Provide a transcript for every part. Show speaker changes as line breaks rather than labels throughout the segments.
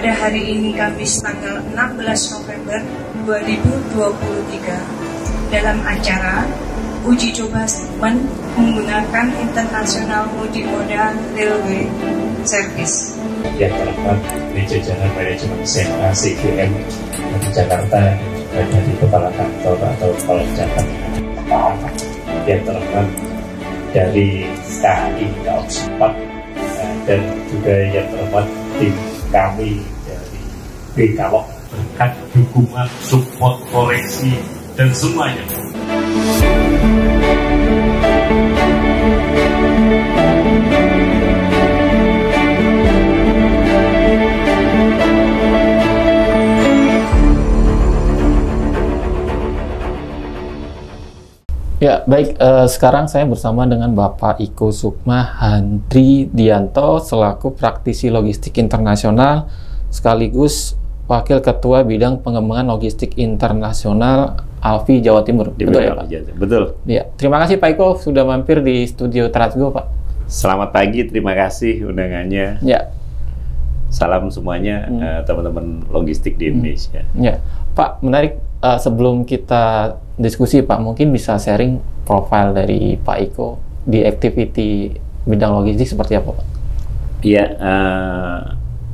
pada hari ini Kamis tanggal 16 November 2023 dalam acara uji coba segmen menggunakan International Multimodal Railway Service.
Yang terdapat di jajaran manajemen SMA CGM di Jakarta dan dari kepala kantor atau kepala cabang yang terdapat dari KAI Daops 4 dan juga yang terdapat tim kami dari BKLOK berkat dukungan, support, koreksi dan semuanya.
Ya, baik. Sekarang saya bersama dengan Bapak Iko Sukma Handridianto selaku praktisi logistik internasional sekaligus Wakil Ketua Bidang Pengembangan Logistik Internasional ALFI Jawa Timur. Betul ya, Pak?
Betul.
Ya, terima kasih Pak Iko sudah mampir di studio Transgo, Pak.
Selamat pagi, terima kasih undangannya.
Ya.
Salam semuanya teman-teman logistik di Indonesia.
Ya, Pak, menarik. Sebelum kita diskusi, Pak, mungkin bisa sharing profil dari Pak Iko di activity bidang logistik seperti apa, Pak?
Iya,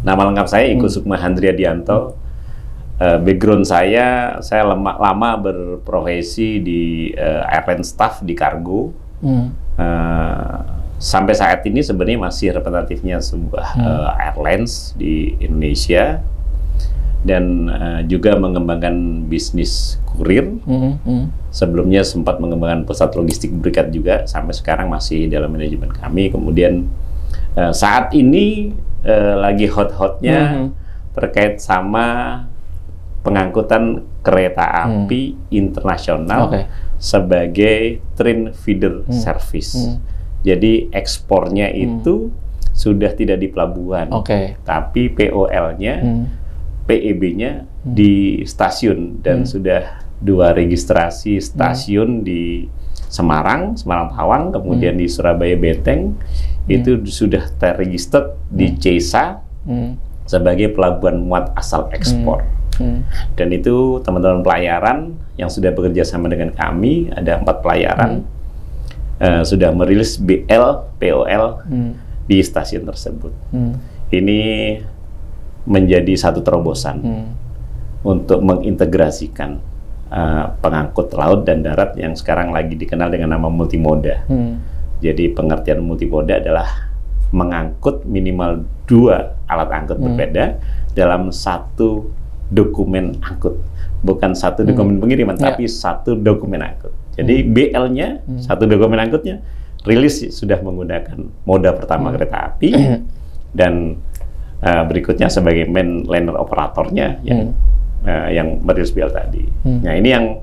nama lengkap saya Iko Sukma Handridianto. Background saya lama berprofesi di airline staff di kargo. Sampai saat ini sebenarnya masih representatifnya sebuah airlines di Indonesia. Dan juga mengembangkan bisnis kurir. Sebelumnya sempat mengembangkan pusat logistik berikat juga, sampai sekarang masih dalam manajemen kami. Kemudian saat ini lagi hot-hotnya terkait sama pengangkutan kereta api internasional sebagai train feeder service. Jadi ekspornya itu sudah tidak di pelabuhan, tapi POL-nya PEB-nya di stasiun dan sudah 2 registrasi stasiun di Semarang Tawang, kemudian di Surabaya Beteng itu sudah terregister di CESA sebagai pelabuhan muat asal ekspor. Dan itu teman-teman pelayaran yang sudah bekerja sama dengan kami, ada 4 pelayaran sudah merilis BL, POL di stasiun tersebut. Ini menjadi satu terobosan untuk mengintegrasikan pengangkut laut dan darat yang sekarang lagi dikenal dengan nama multimoda. Jadi pengertian multimoda adalah mengangkut minimal 2 alat angkut berbeda dalam satu dokumen angkut. Bukan satu dokumen pengiriman, tapi satu dokumen angkut. Jadi BL-nya, satu dokumen angkutnya, rilis sudah menggunakan moda pertama kereta api, dan berikutnya sebagai main liner operatornya yang merilis BL tadi. Nah ini yang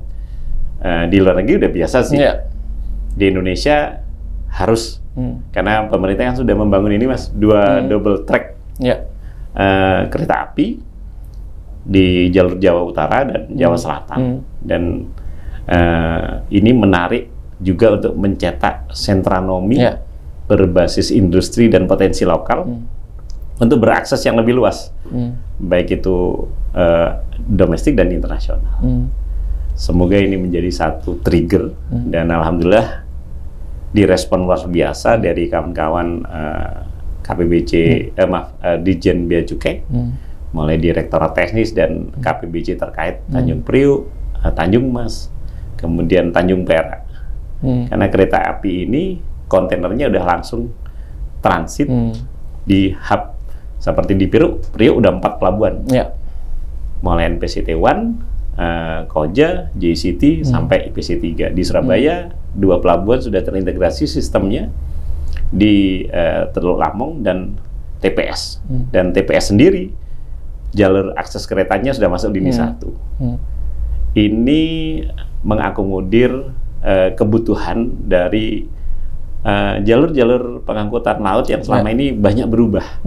di luar negeri udah biasa sih. Di Indonesia harus karena pemerintah yang sudah membangun ini Mas 2 double track kereta api di jalur Jawa Utara dan Jawa Selatan. Dan ini menarik juga untuk mencetak sentranomi berbasis industri dan potensi lokal untuk berakses yang lebih luas, baik itu domestik dan internasional. Semoga ini menjadi satu trigger, dan alhamdulillah direspon luar biasa dari kawan-kawan KPBC, Dijen Bea Cukai, mulai Direktorat Teknis dan KPBC terkait Tanjung Priuk, Tanjung Mas, kemudian Tanjung Perak. Karena kereta api ini kontainernya udah langsung transit di hub. Seperti di Priuk udah 4 pelabuhan. Mulai NPCT 1, Koja, JCT, sampai IPC 3. Di Surabaya, 2 pelabuhan sudah terintegrasi sistemnya di Teluk Lamong dan TPS. Dan TPS sendiri, jalur akses keretanya sudah masuk lini 1. Ini mengakomodir kebutuhan dari jalur-jalur pengangkutan laut yang selama ini banyak berubah.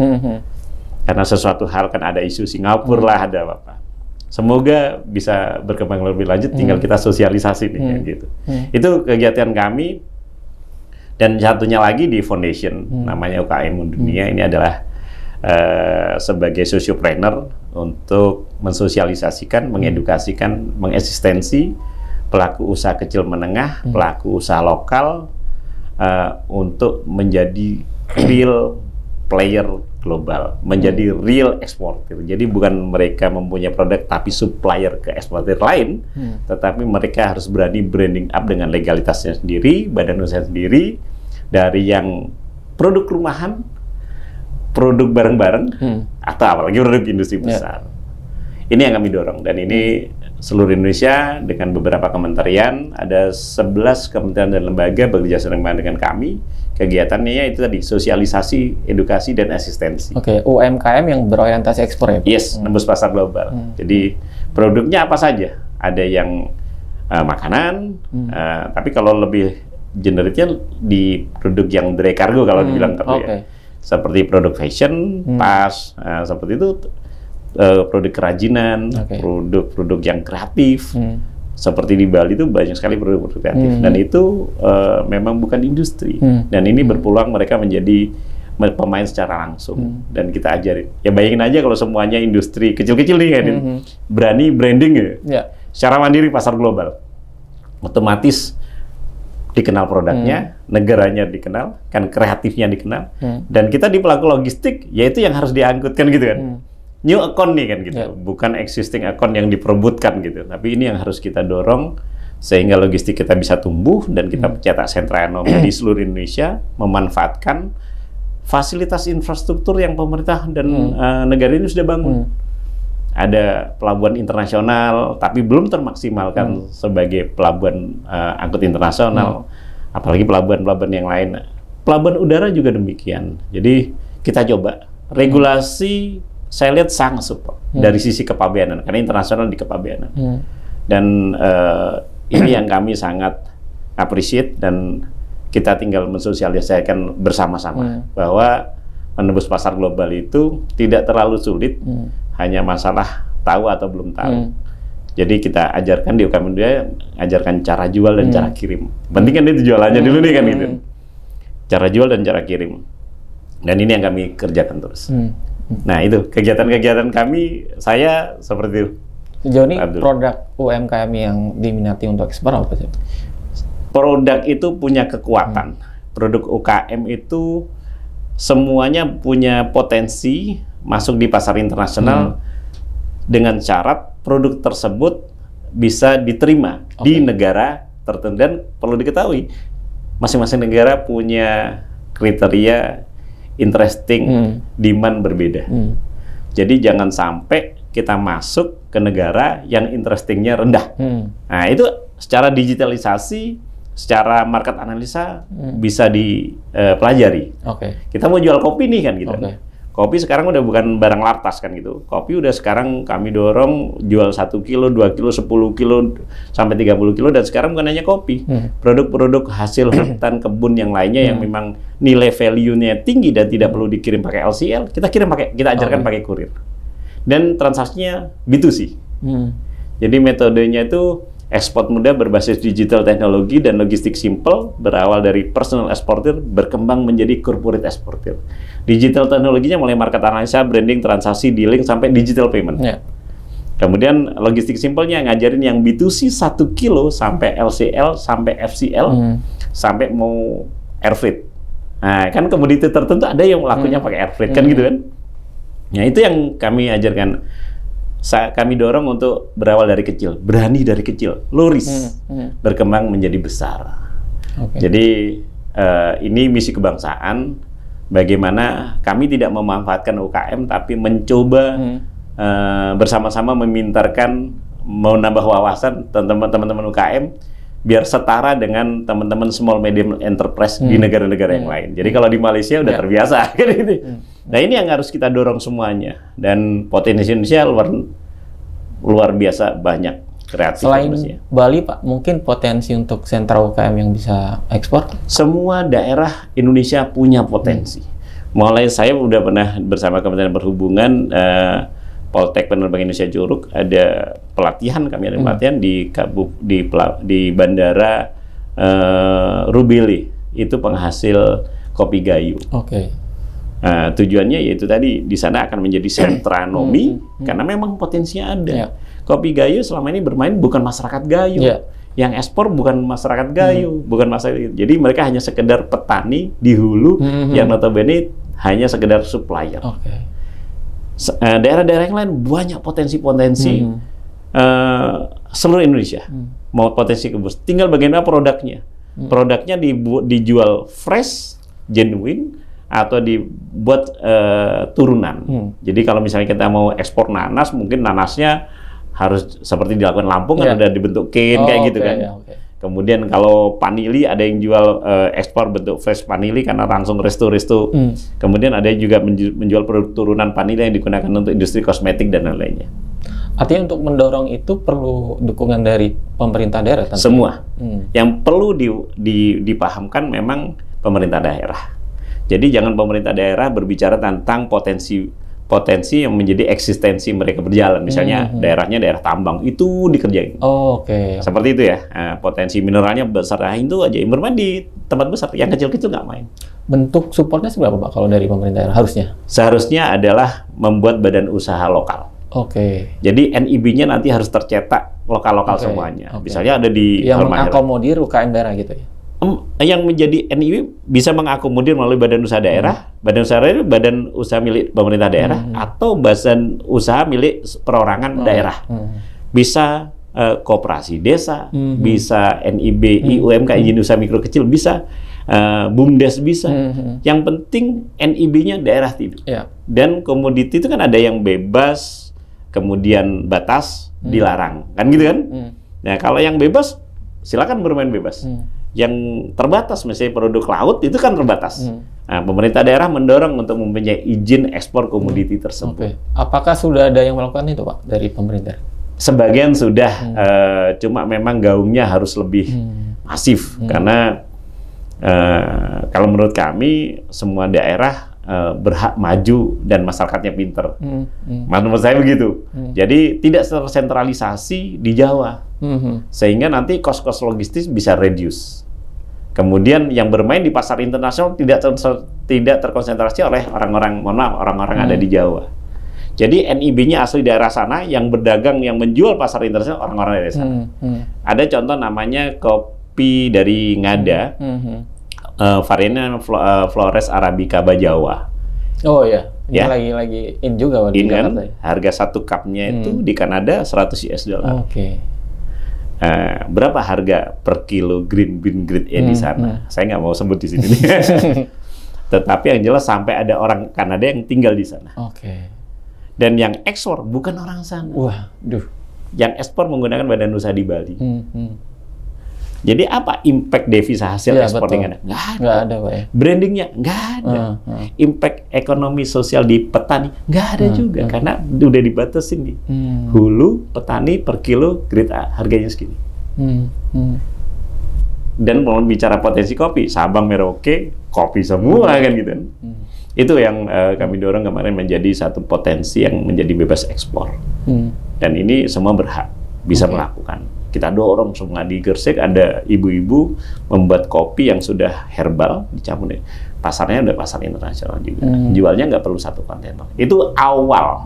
Karena sesuatu hal kan ada isu Singapura lah, ada apa. Semoga bisa berkembang lebih lanjut, tinggal kita sosialisasi nih, gitu. Itu kegiatan kami. Dan satunya lagi di foundation, namanya UKM Dunia. Ini adalah sebagai sociopreneur untuk mensosialisasikan, mengedukasikan, mengesistensi pelaku usaha kecil menengah, pelaku usaha lokal untuk menjadi real player global, menjadi real eksportir. Jadi bukan mereka mempunyai produk tapi supplier ke eksportir lain, tetapi mereka harus berani branding up dengan legalitasnya sendiri, badan usaha sendiri, dari yang produk rumahan, produk bareng-bareng, atau apalagi produk industri besar. Ini yang kami dorong, dan ini seluruh Indonesia dengan beberapa kementerian, ada 11 kementerian dan lembaga bekerja sama dengan kami. Kegiatannya itu tadi, sosialisasi, edukasi, dan asistensi.
Oke, UMKM yang berorientasi ekspor ya?
Yes, nembus pasar global. Jadi produknya apa saja? Ada yang makanan, tapi kalau lebih generiknya di produk yang dry cargo kalau dibilang tadi ya. Seperti produk fashion, tas, seperti itu, produk kerajinan, produk-produk yang kreatif. Seperti di Bali itu banyak sekali produk-produk kreatif, dan itu memang bukan industri, dan ini berpeluang mereka menjadi pemain secara langsung, dan kita ajarin. Ya bayangin aja kalau semuanya industri kecil-kecil nih kan, berani branding ya, secara mandiri pasar global, otomatis dikenal produknya, negaranya dikenal, kan kreatifnya dikenal, dan kita di pelaku logistik, yaitu yang harus diangkutkan gitu kan. New account nih kan gitu, bukan existing account yang diperebutkan gitu. Tapi ini yang harus kita dorong sehingga logistik kita bisa tumbuh dan kita cetak sentra ekonomi di seluruh Indonesia, memanfaatkan fasilitas infrastruktur yang pemerintah dan negara ini sudah bangun. Ada pelabuhan internasional, tapi belum termaksimalkan sebagai pelabuhan angkut internasional, apalagi pelabuhan-pelabuhan yang lain. Pelabuhan udara juga demikian. Jadi kita coba regulasi. Saya lihat sangat support dari sisi kepabeanan, karena internasional di kepabeanan. Dan ini yang kami sangat appreciate, dan kita tinggal mensosialisasikan bersama-sama bahwa menembus pasar global itu tidak terlalu sulit, hanya masalah tahu atau belum tahu. Jadi kita ajarkan di UKM Indonesia, ajarkan cara jual dan cara kirim. Penting kan itu jualannya dulu nih kan gitu. Cara jual dan cara kirim. Dan ini yang kami kerjakan terus. Nah itu kegiatan-kegiatan kami, saya seperti itu.
Sejauh ini produk UMKM yang diminati untuk ekspor apa sih?
Produk itu punya kekuatan. Produk UKM itu semuanya punya potensi masuk di pasar internasional dengan syarat produk tersebut bisa diterima di negara tertentu. Dan perlu diketahui, masing-masing negara punya kriteria interesting demand berbeda. Jadi jangan sampai kita masuk ke negara yang interestingnya rendah. Nah itu secara digitalisasi, secara market analisa bisa dipelajari. Kita mau jual kopi nih kan gitu. Kopi sekarang udah bukan barang lartas kan gitu. Kopi udah sekarang kami dorong jual 1 kilo, 2 kilo, 10 kilo, sampai 30 kilo. Dan sekarang bukan hanya kopi. Produk-produk hasil hutan kebun yang lainnya yang memang nilai value-nya tinggi dan tidak perlu dikirim pakai LCL, kita kirim pakai, kita ajarkan pakai kurir. Dan transaksinya B2C. Jadi metodenya itu ekspor mudah berbasis digital teknologi dan logistik simple, berawal dari personal eksportir berkembang menjadi corporate eksportir. Digital teknologinya mulai market analisa, branding, transaksi, dealing, sampai digital payment. Kemudian logistik simpelnya ngajarin yang B2C 1 kilo sampai LCL, sampai FCL, sampai mau air freight. Nah, kan komoditi tertentu ada yang lakunya pakai air freight kan gitu kan. Nah, itu yang kami ajarkan. Kami dorong untuk berawal dari kecil, berani dari kecil, luris, berkembang menjadi besar. Jadi ini misi kebangsaan. Bagaimana kami tidak memanfaatkan UKM, tapi mencoba bersama-sama memintarkan, mau nambah wawasan teman-teman UKM, biar setara dengan teman-teman small medium enterprise di negara-negara yang lain. Jadi kalau di Malaysia udah terbiasa kan gitu. Nah ini yang harus kita dorong semuanya, dan potensi Indonesia luar biasa banyak kreatif.
Selain Bali Pak, mungkin potensi untuk sentra UKM yang bisa ekspor?
Semua daerah Indonesia punya potensi. Mulai saya udah pernah bersama Kementerian Perhubungan, Poltek Penerbangan Indonesia Curug, ada pelatihan, kami ada pelatihan di Bandara Rubili, itu penghasil kopi gayo. Tujuannya yaitu tadi di sana akan menjadi sentra nomi karena memang potensinya ada.
Ya.
Kopi Gayo selama ini bermain bukan masyarakat Gayo.
Ya.
Yang ekspor bukan masyarakat Gayo, bukan masyarakat. Jadi mereka hanya sekedar petani di hulu yang notabene hanya sekedar supplier.
Oke.
Daerah-daerah yang lain banyak potensi-potensi seluruh Indonesia. Mau potensi kebus. Tinggal bagaimana produknya. Produknya dijual fresh, genuine, atau dibuat turunan. Jadi kalau misalnya kita mau ekspor nanas, mungkin nanasnya harus seperti dilakukan Lampung kan udah dibentuk cane kayak gitu kan. Kemudian kalau vanili ada yang jual ekspor bentuk fresh vanili karena langsung resto-resto. Kemudian ada juga menjual produk turunan vanili yang digunakan untuk industri kosmetik dan lain-lainnya.
Artinya untuk mendorong itu perlu dukungan dari pemerintah daerah tentunya.
Semua. Yang perlu dipahamkan memang pemerintah daerah. Jadi jangan pemerintah daerah berbicara tentang potensi yang menjadi eksistensi mereka berjalan. Misalnya daerahnya daerah tambang, itu dikerjain.
Oke.
Seperti itu ya. Potensi mineralnya besar, itu aja yang bermain di tempat besar. Yang kecil-kecil nggak main.
Bentuk supportnya seberapa Pak kalau dari pemerintah daerah harusnya?
Seharusnya adalah membuat badan usaha lokal.
Oke.
Jadi NIB-nya nanti harus tercetak lokal-lokal semuanya. Misalnya ada di
yang mengakomodir UKM daerah gitu ya?
Yang menjadi NIB bisa mengakomodir melalui badan usaha daerah, badan usaha daerah itu badan usaha milik pemerintah daerah atau badan usaha milik perorangan daerah. Bisa koperasi desa, bisa NIB, IUMK, izin usaha mikro kecil, bisa BUMDes bisa. Yang penting NIB-nya daerah tidak. Dan komoditi itu kan ada yang bebas, kemudian batas, dilarang, kan gitu kan? Nah kalau yang bebas silakan bermain bebas. Yang terbatas, misalnya produk laut itu kan terbatas. Nah, pemerintah daerah mendorong untuk mempunyai izin ekspor komoditi tersebut.
Apakah sudah ada yang melakukan itu Pak dari pemerintah?
Sebagian sudah, cuma memang gaungnya harus lebih masif karena kalau menurut kami semua daerah berhak maju dan masyarakatnya pinter. Menurut saya begitu. Jadi tidak tersentralisasi di Jawa, sehingga nanti kos-kos logistis bisa reduce. Kemudian yang bermain di pasar internasional tidak terkonsentrasi oleh orang-orang, orang-orang ada di Jawa. Jadi NIB-nya asli daerah sana, yang berdagang, yang menjual pasar internasional orang-orang dari sana. Ada contoh namanya kopi dari Ngada, variannya Flores Arabica Bajawa.
Oh ya, ini lagi in juga
di Jakarta. Harga satu cupnya itu di Kanada $100.
Oke.
Berapa harga per kilo green bean grade A di sana? Saya nggak mau sebut di sini. Tetapi yang jelas sampai ada orang Kanada yang tinggal di sana.
Oke.
Dan yang ekspor bukan orang sana.
Waduh.
Yang ekspor menggunakan badan usaha di Bali. Jadi apa impact devisa hasil ekspor yang ada? Nggak ada.
Pak ya.
Brandingnya nggak ada. Impact ekonomi sosial di petani nggak ada juga karena udah dibatasin nih. Hulu petani per kilo grade A harganya segini. Dan mau bicara potensi kopi, Sabang Merauke kopi semua kan gitu. Itu yang kami dorong kemarin menjadi satu potensi yang menjadi bebas ekspor. Dan ini semua berhak bisa melakukan. Kita dorong semua di Gersik ada ibu-ibu membuat kopi yang sudah herbal dicampur. Pasarnya udah pasar internasional juga. Jualnya nggak perlu satu kontainer. Itu awal.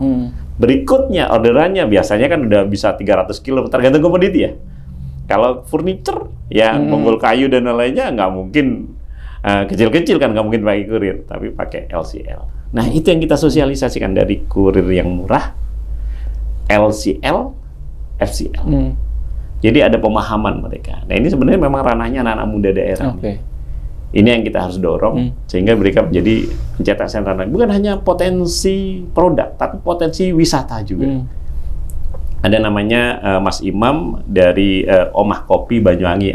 Berikutnya orderannya biasanya kan udah bisa 300 kilo tergantung komoditi ya. Kalau furniture ya monggol kayu dan lainnya nggak mungkin kecil-kecil kan, nggak mungkin pakai kurir, tapi pakai LCL. Nah itu yang kita sosialisasikan dari kurir yang murah, LCL, FCL. Jadi ada pemahaman mereka. Nah ini sebenarnya memang ranahnya anak-anak muda daerah. Ini yang kita harus dorong sehingga mereka menjadi pencetak sentra. Bukan hanya potensi produk, tapi potensi wisata juga. Ada namanya Mas Imam dari Omah Kopi Banyuwangi.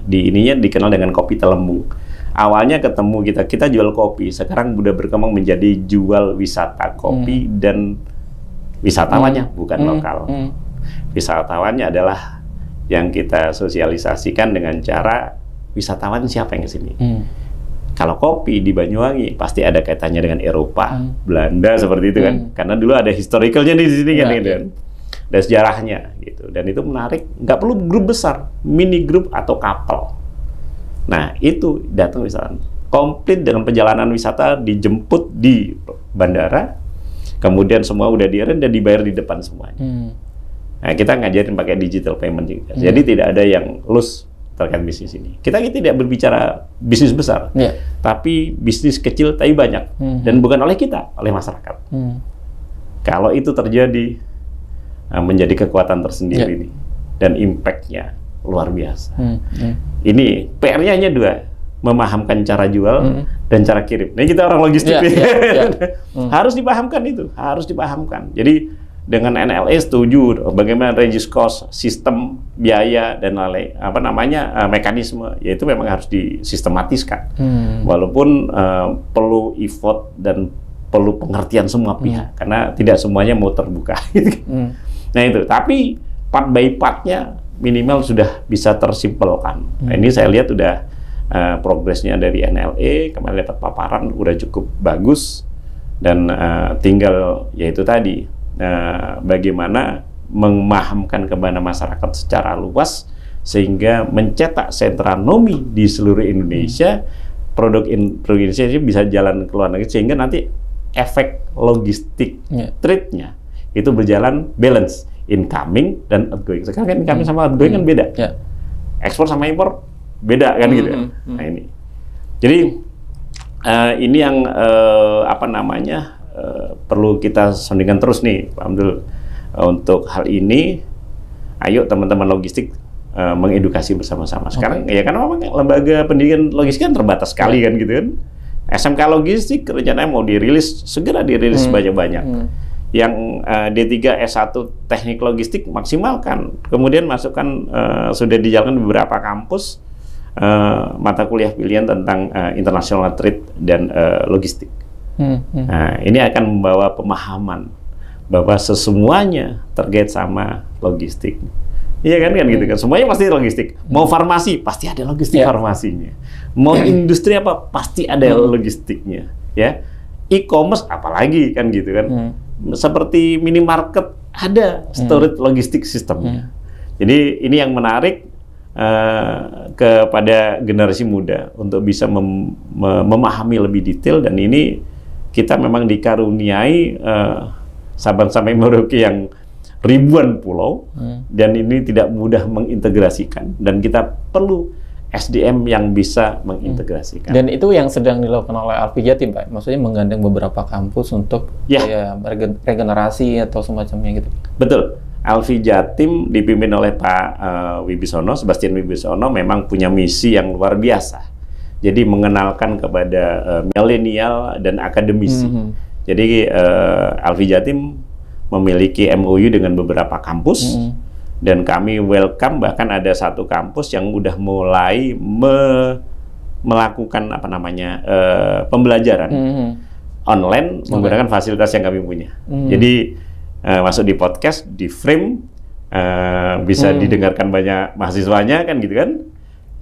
Di ininya dikenal dengan kopi Telembung. Awalnya ketemu kita jual kopi. Sekarang udah berkembang menjadi jual wisata kopi dan wisatawannya bukan lokal. Wisatawannya adalah yang kita sosialisasikan dengan cara wisatawan siapa yang kesini. Kalau kopi di Banyuwangi pasti ada kaitannya dengan Eropa, Belanda seperti itu kan, karena dulu ada historicalnya di sini kan, ada sejarahnya gitu. Dan itu menarik, nggak perlu grup besar, mini grup atau couple. Nah itu datang misalnya komplit dengan perjalanan wisata, dijemput di bandara, kemudian semua udah di-arrange dan dibayar di depan semuanya. Nah, kita ngajarin pakai digital payment juga. Jadi tidak ada yang loss terkait bisnis ini. Kita tidak berbicara bisnis besar, tapi bisnis kecil tapi banyak, dan bukan oleh kita, oleh masyarakat. Kalau itu terjadi, menjadi kekuatan tersendiri nih, dan impact-nya luar biasa. Ini PR-nya hanya 2, memahamkan cara jual dan cara kirim. Nah, kita orang logistik harus dipahamkan itu, harus dipahamkan. Jadi dengan NLA setuju bagaimana regis cost, sistem biaya dan lain mekanisme, yaitu memang harus disistematiskan. Walaupun perlu effort dan perlu pengertian semua pihak, karena tidak semuanya mau terbuka. Nah itu, tapi part by partnya minimal sudah bisa tersimpelkan. Nah, ini saya lihat udah progresnya dari NLA, kemarin dapat paparan udah cukup bagus, dan tinggal yaitu tadi bagaimana memahamkan kepada masyarakat secara luas sehingga mencetak sentra nomi di seluruh Indonesia, produk Indonesia bisa jalan ke luar negeri, sehingga nanti efek logistik trade-nya itu berjalan balance, incoming dan outgoing. Sekarang kan incoming sama outgoing kan beda. Ekspor sama impor beda kan gitu. Nah ini. Jadi ini yang perlu kita sondingkan terus nih, Pak Abdul. Untuk hal ini, ayo teman-teman logistik mengedukasi bersama-sama. Sekarang ya kan memang lembaga pendidikan logistik kan terbatas sekali kan gitu kan. SMK logistik rencananya mau dirilis, segera dirilis banyak-banyak. Yang D3 S1 teknik logistik maksimalkan. Kemudian masukkan sudah dijalankan beberapa kampus mata kuliah pilihan tentang international trade dan logistik. Nah, ini akan membawa pemahaman bahwa semuanya terkait sama logistik. Iya kan gitu kan. Semuanya pasti logistik. Mau farmasi pasti ada logistik farmasinya. Mau industri apa pasti ada logistiknya, ya. E-commerce apalagi kan gitu kan. Seperti minimarket ada storage logistik sistemnya. Jadi ini yang menarik kepada generasi muda untuk bisa memahami lebih detail, dan ini kita memang dikaruniai Sabang sampai Merauke yang ribuan pulau, dan ini tidak mudah mengintegrasikan, dan kita perlu SDM yang bisa mengintegrasikan.
Dan itu yang sedang dilakukan oleh Alfi Jatim, Pak? Maksudnya menggandeng beberapa kampus untuk regenerasi atau semacamnya gitu? Betul.
Alfi Jatim dipimpin oleh Pak Wibisono, Sebastian Wibisono, memang punya misi yang luar biasa. Jadi mengenalkan kepada milenial dan akademisi. Jadi Alfi Jatim memiliki MOU dengan beberapa kampus, dan kami welcome, bahkan ada satu kampus yang udah mulai melakukan pembelajaran online menggunakan fasilitas yang kami punya. Jadi masuk di podcast, di frame, bisa didengarkan banyak mahasiswanya kan gitu kan,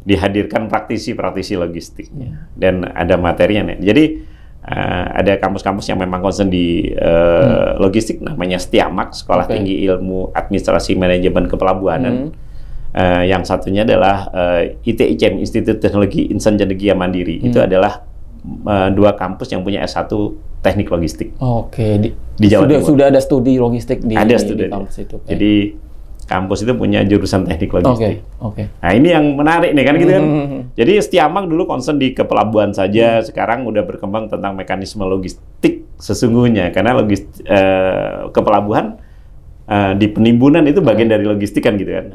dihadirkan praktisi-praktisi logistiknya, dan ada materinya. Jadi ada kampus-kampus yang memang concern di logistik, namanya STIAMAK, Sekolah Tinggi Ilmu Administrasi Manajemen Kepelabuhanan. Yang satunya adalah ITICM, Institut Teknologi Insan Cendekia Mandiri. Itu adalah dua kampus yang punya S1 Teknik Logistik. Di Jawa Timur. Sudah ada studi logistik di kampus itu. Jadi kampus itu punya jurusan teknik logistik. Nah ini yang menarik nih kan gitu kan. Jadi STIAMAK dulu concern di kepelabuhan saja, sekarang udah berkembang tentang mekanisme logistik sesungguhnya, karena kepelabuhan di penimbunan itu bagian dari logistik kan gitu kan.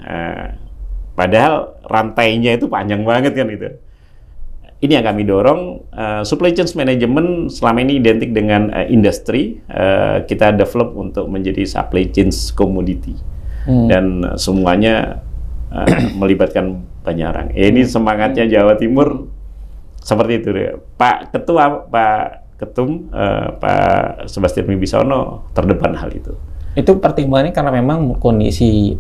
Padahal rantainya itu panjang banget kan gitu. Ini yang kami dorong. Supply chain management selama ini identik dengan industri, kita develop untuk menjadi supply chain commodity. Dan semuanya melibatkan banyak orang. Ini semangatnya Jawa Timur seperti itu. Pak Ketua, Pak Ketum, Pak Sebastian Wibisono terdepan hal itu.
Itu pertimbangannya karena memang kondisi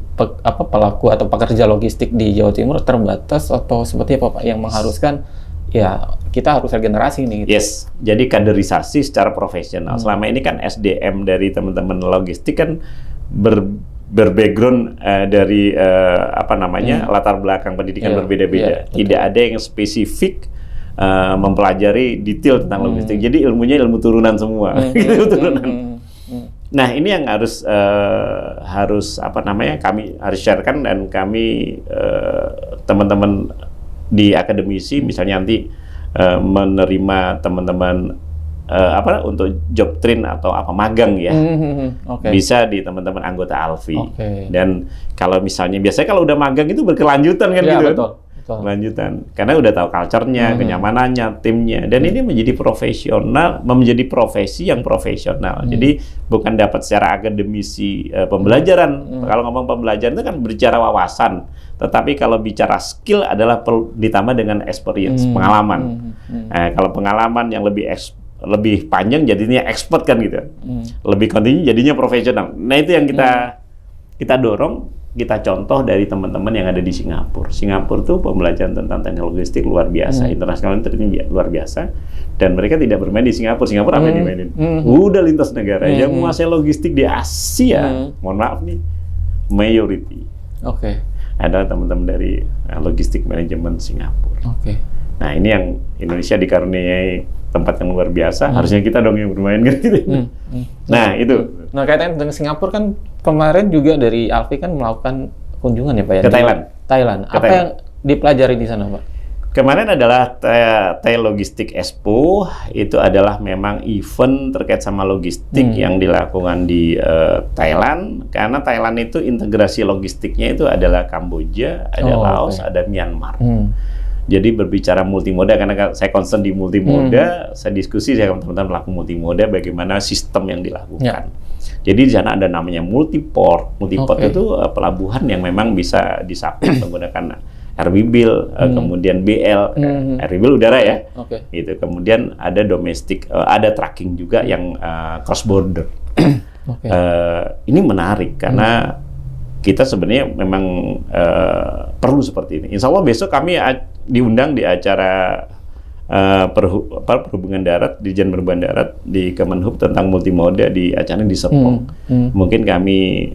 pelaku atau pekerja logistik di Jawa Timur terbatas, atau seperti apa Pak, yang mengharuskan ya kita harus regenerasi nih gitu.
Yes, jadi kaderisasi secara profesional. Selama ini kan SDM dari teman-teman logistik kan berbackground dari latar belakang pendidikan berbeda-beda. Tidak ada yang spesifik mempelajari detail tentang logistik. Jadi ilmunya ilmu turunan semua, gitu, turunan. Nah, ini yang harus kami harus sharekan, dan kami teman-teman di akademisi misalnya nanti menerima teman-teman untuk job train atau magang ya, bisa di teman-teman anggota Alfie. Dan kalau misalnya biasanya kalau udah magang itu berkelanjutan kan, gitu. Betul. Lanjutan, karena udah tahu culture-nya, kenyamanannya, timnya, dan ini menjadi profesi yang profesional. Jadi bukan dapat secara akademisi pembelajaran. Kalau ngomong pembelajaran itu kan berbicara wawasan, tetapi kalau bicara skill adalah ditambah dengan experience, pengalaman. Kalau pengalaman yang lebih panjang jadinya expert kan, gitu. Lebih kontinu jadinya profesional. Nah, itu yang kita dorong. Kita contoh dari teman-teman yang ada di Singapura. Singapura tuh pembelajaran tentang teknologi logistik luar biasa, internasional luar biasa, dan mereka tidak bermain di Singapura. Singapura apa yang dimainin? Udah lintas negara. Yang menguasai logistik di Asia, mohon maaf nih, majority. Ada teman-teman dari logistik manajemen Singapura. Nah, ini yang Indonesia dikaruniai tempat yang luar biasa, harusnya kita dong yang bermain gitu. Nah, itu.
Nah, kaitannya dengan Singapura kan kemarin juga dari Alfie kan melakukan kunjungan ya Pak ya?
Ke Thailand.
Apa yang dipelajari di sana Pak?
Kemarin adalah Thai Logistik Expo, itu adalah memang event terkait sama logistik yang dilakukan di Thailand, karena Thailand itu integrasi logistiknya itu adalah Kamboja, ada Laos, ada Myanmar. Jadi berbicara multimoda, karena saya concern di multimoda, saya diskusi dengan teman-teman pelaku multimoda bagaimana sistem yang dilakukan. Jadi di sana ada namanya multiport. Multiport itu pelabuhan yang memang bisa disapit menggunakan RWBIL, kemudian BL, RWBIL udara ya. Gitu. Kemudian ada domestik, ada tracking juga yang cross border. Ini menarik karena kita sebenarnya memang perlu seperti ini. Insya Allah besok kami diundang di acara perhubungan darat, Dirjen Perhubungan Darat di Kemenhub tentang multimoda di acara di Serpong. Mungkin kami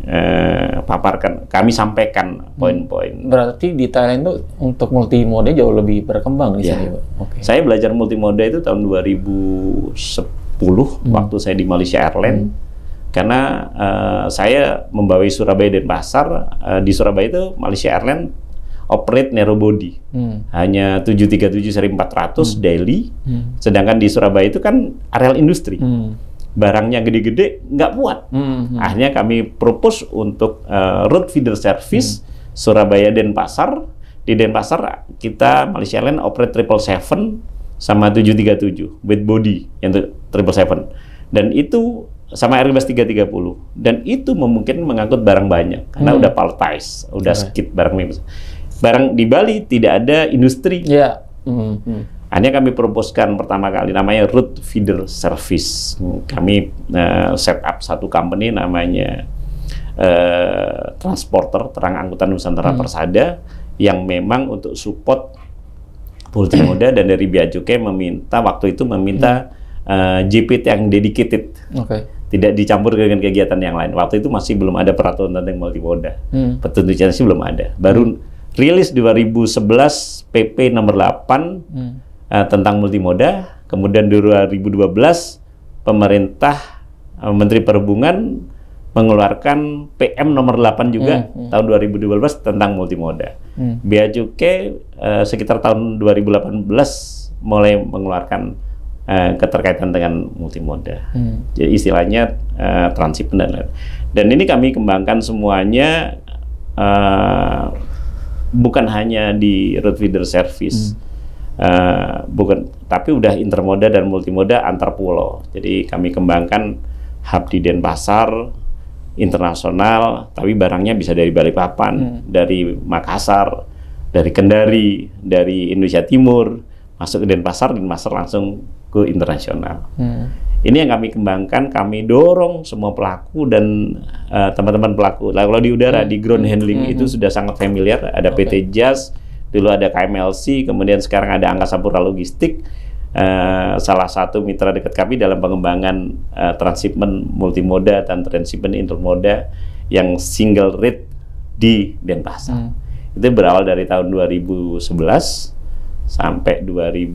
kami sampaikan poin-poin.
Berarti di Thailand itu untuk multimoda jauh lebih berkembang di sini, Pak.
Saya belajar multimoda itu tahun 2010 waktu saya di Malaysia Airlines. Karena saya membawai Surabaya dan Pasar. Di Surabaya itu Malaysia Airlines operate narrow body, hanya 737 seri 400 daily, sedangkan di Surabaya itu kan areal industri, barangnya gede-gede nggak muat. Akhirnya kami propose untuk route feeder service Surabaya Denpasar. Di Denpasar kita Malaysia Airlines operate 777 sama 737 with body yang 777, dan itu sama Airbus 330, dan itu memungkinkan mengangkut barang banyak karena udah palletized, udah skid barangnya. Barang di Bali tidak ada industri. Hanya kami proposkan pertama kali namanya route feeder service. Kami set up satu company namanya Transporter Terang Angkutan Nusantara Persada, yang memang untuk support multimoda, dan dari Bea Cukai waktu itu meminta JPT yang dedicated. Tidak dicampur dengan kegiatan yang lain. Waktu itu masih belum ada peraturan tentang multimoda. Petunjuknya sih belum ada. Baru rilis 2011 PP nomor 8 tentang multimoda. Kemudian 2012 pemerintah Menteri Perhubungan mengeluarkan PM nomor 8 juga tahun 2012 tentang multimoda. Bea Cukai sekitar tahun 2018 mulai mengeluarkan keterkaitan dengan multimoda. Jadi istilahnya transshipment dan lain. Dan ini kami kembangkan semuanya bukan hanya di route feeder service, tapi udah intermoda dan multimoda antar pulau. Jadi kami kembangkan hub di Denpasar, internasional, tapi barangnya bisa dari Balikpapan, dari Makassar, dari Kendari, dari Indonesia Timur, masuk ke Denpasar langsung ke internasional. Ini yang kami kembangkan, kami dorong semua pelaku dan teman-teman pelaku. Kalau di udara, di ground handling itu sudah sangat familiar. Ada PT JAS, dulu ada KMLC, kemudian sekarang ada Angkasa Pura Logistik. Salah satu mitra dekat kami dalam pengembangan transshipment multimoda dan transshipment intermoda yang single rate di Denpasar. Itu berawal dari tahun 2011 sampai 2000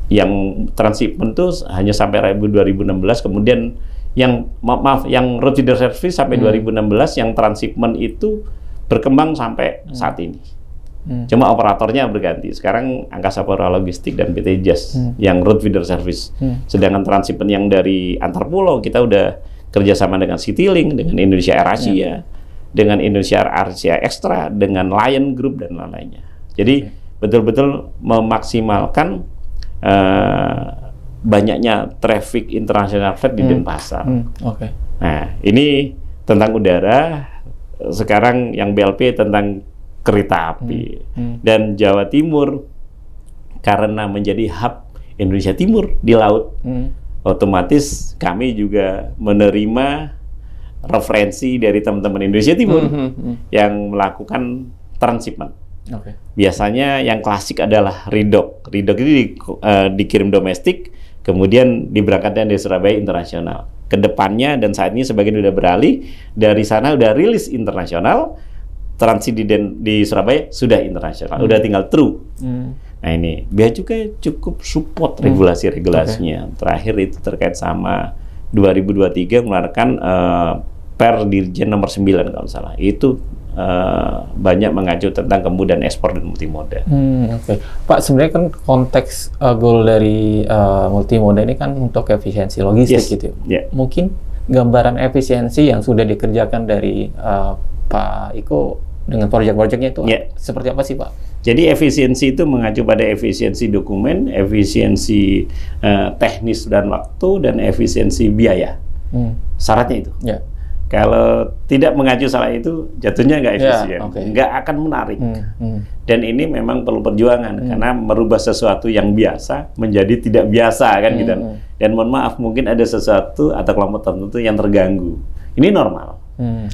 yang transshipment tuh hanya sampai 2016, kemudian yang yang road feeder service sampai 2016, yang transshipment itu berkembang sampai saat ini. Cuma operatornya berganti. Sekarang Angkasa Pura Logistik dan PT JAS yang road feeder service. Sedangkan transshipment yang dari antar pulau kita udah kerjasama dengan Citylink, dengan Indonesia Air Asia, dengan Indonesia Asia Extra, dengan Lion Group dan lain-lainnya. Jadi betul-betul memaksimalkan banyaknya traffic internasional flight di Denpasar. Nah, ini tentang udara. Sekarang yang BLP tentang kereta api. Dan Jawa Timur karena menjadi hub Indonesia Timur di laut, otomatis kami juga menerima referensi dari teman-teman Indonesia Timur yang melakukan transshipment. Biasanya yang klasik adalah Ridok. Ridok ini dikirim domestik, kemudian diberangkatkan dari Surabaya internasional. Kedepannya dan saat ini sebagian udah beralih, dari sana udah rilis internasional, transit di Surabaya sudah internasional, udah tinggal true. Nah ini, Bea Cukai cukup support regulasi-regulasinya. Terakhir itu terkait sama 2023 mengeluarkan Per Dirjen nomor 9 kalau salah. Itu banyak mengacu tentang kemudahan ekspor dan multimoda.
Pak, sebenarnya kan konteks goal dari multimoda ini kan untuk efisiensi logistik gitu. Mungkin gambaran efisiensi yang sudah dikerjakan dari Pak Iko dengan proyek-proyeknya itu seperti apa sih, Pak?
Jadi efisiensi itu mengacu pada efisiensi dokumen, efisiensi teknis dan waktu, dan efisiensi biaya. Syaratnya itu. Kalau tidak mengacu salah itu, jatuhnya nggak efisien, nggak akan menarik. Dan ini memang perlu perjuangan, karena merubah sesuatu yang biasa menjadi tidak biasa kan gitu. Dan mohon maaf, mungkin ada sesuatu atau kelompok tertentu yang terganggu. Ini normal.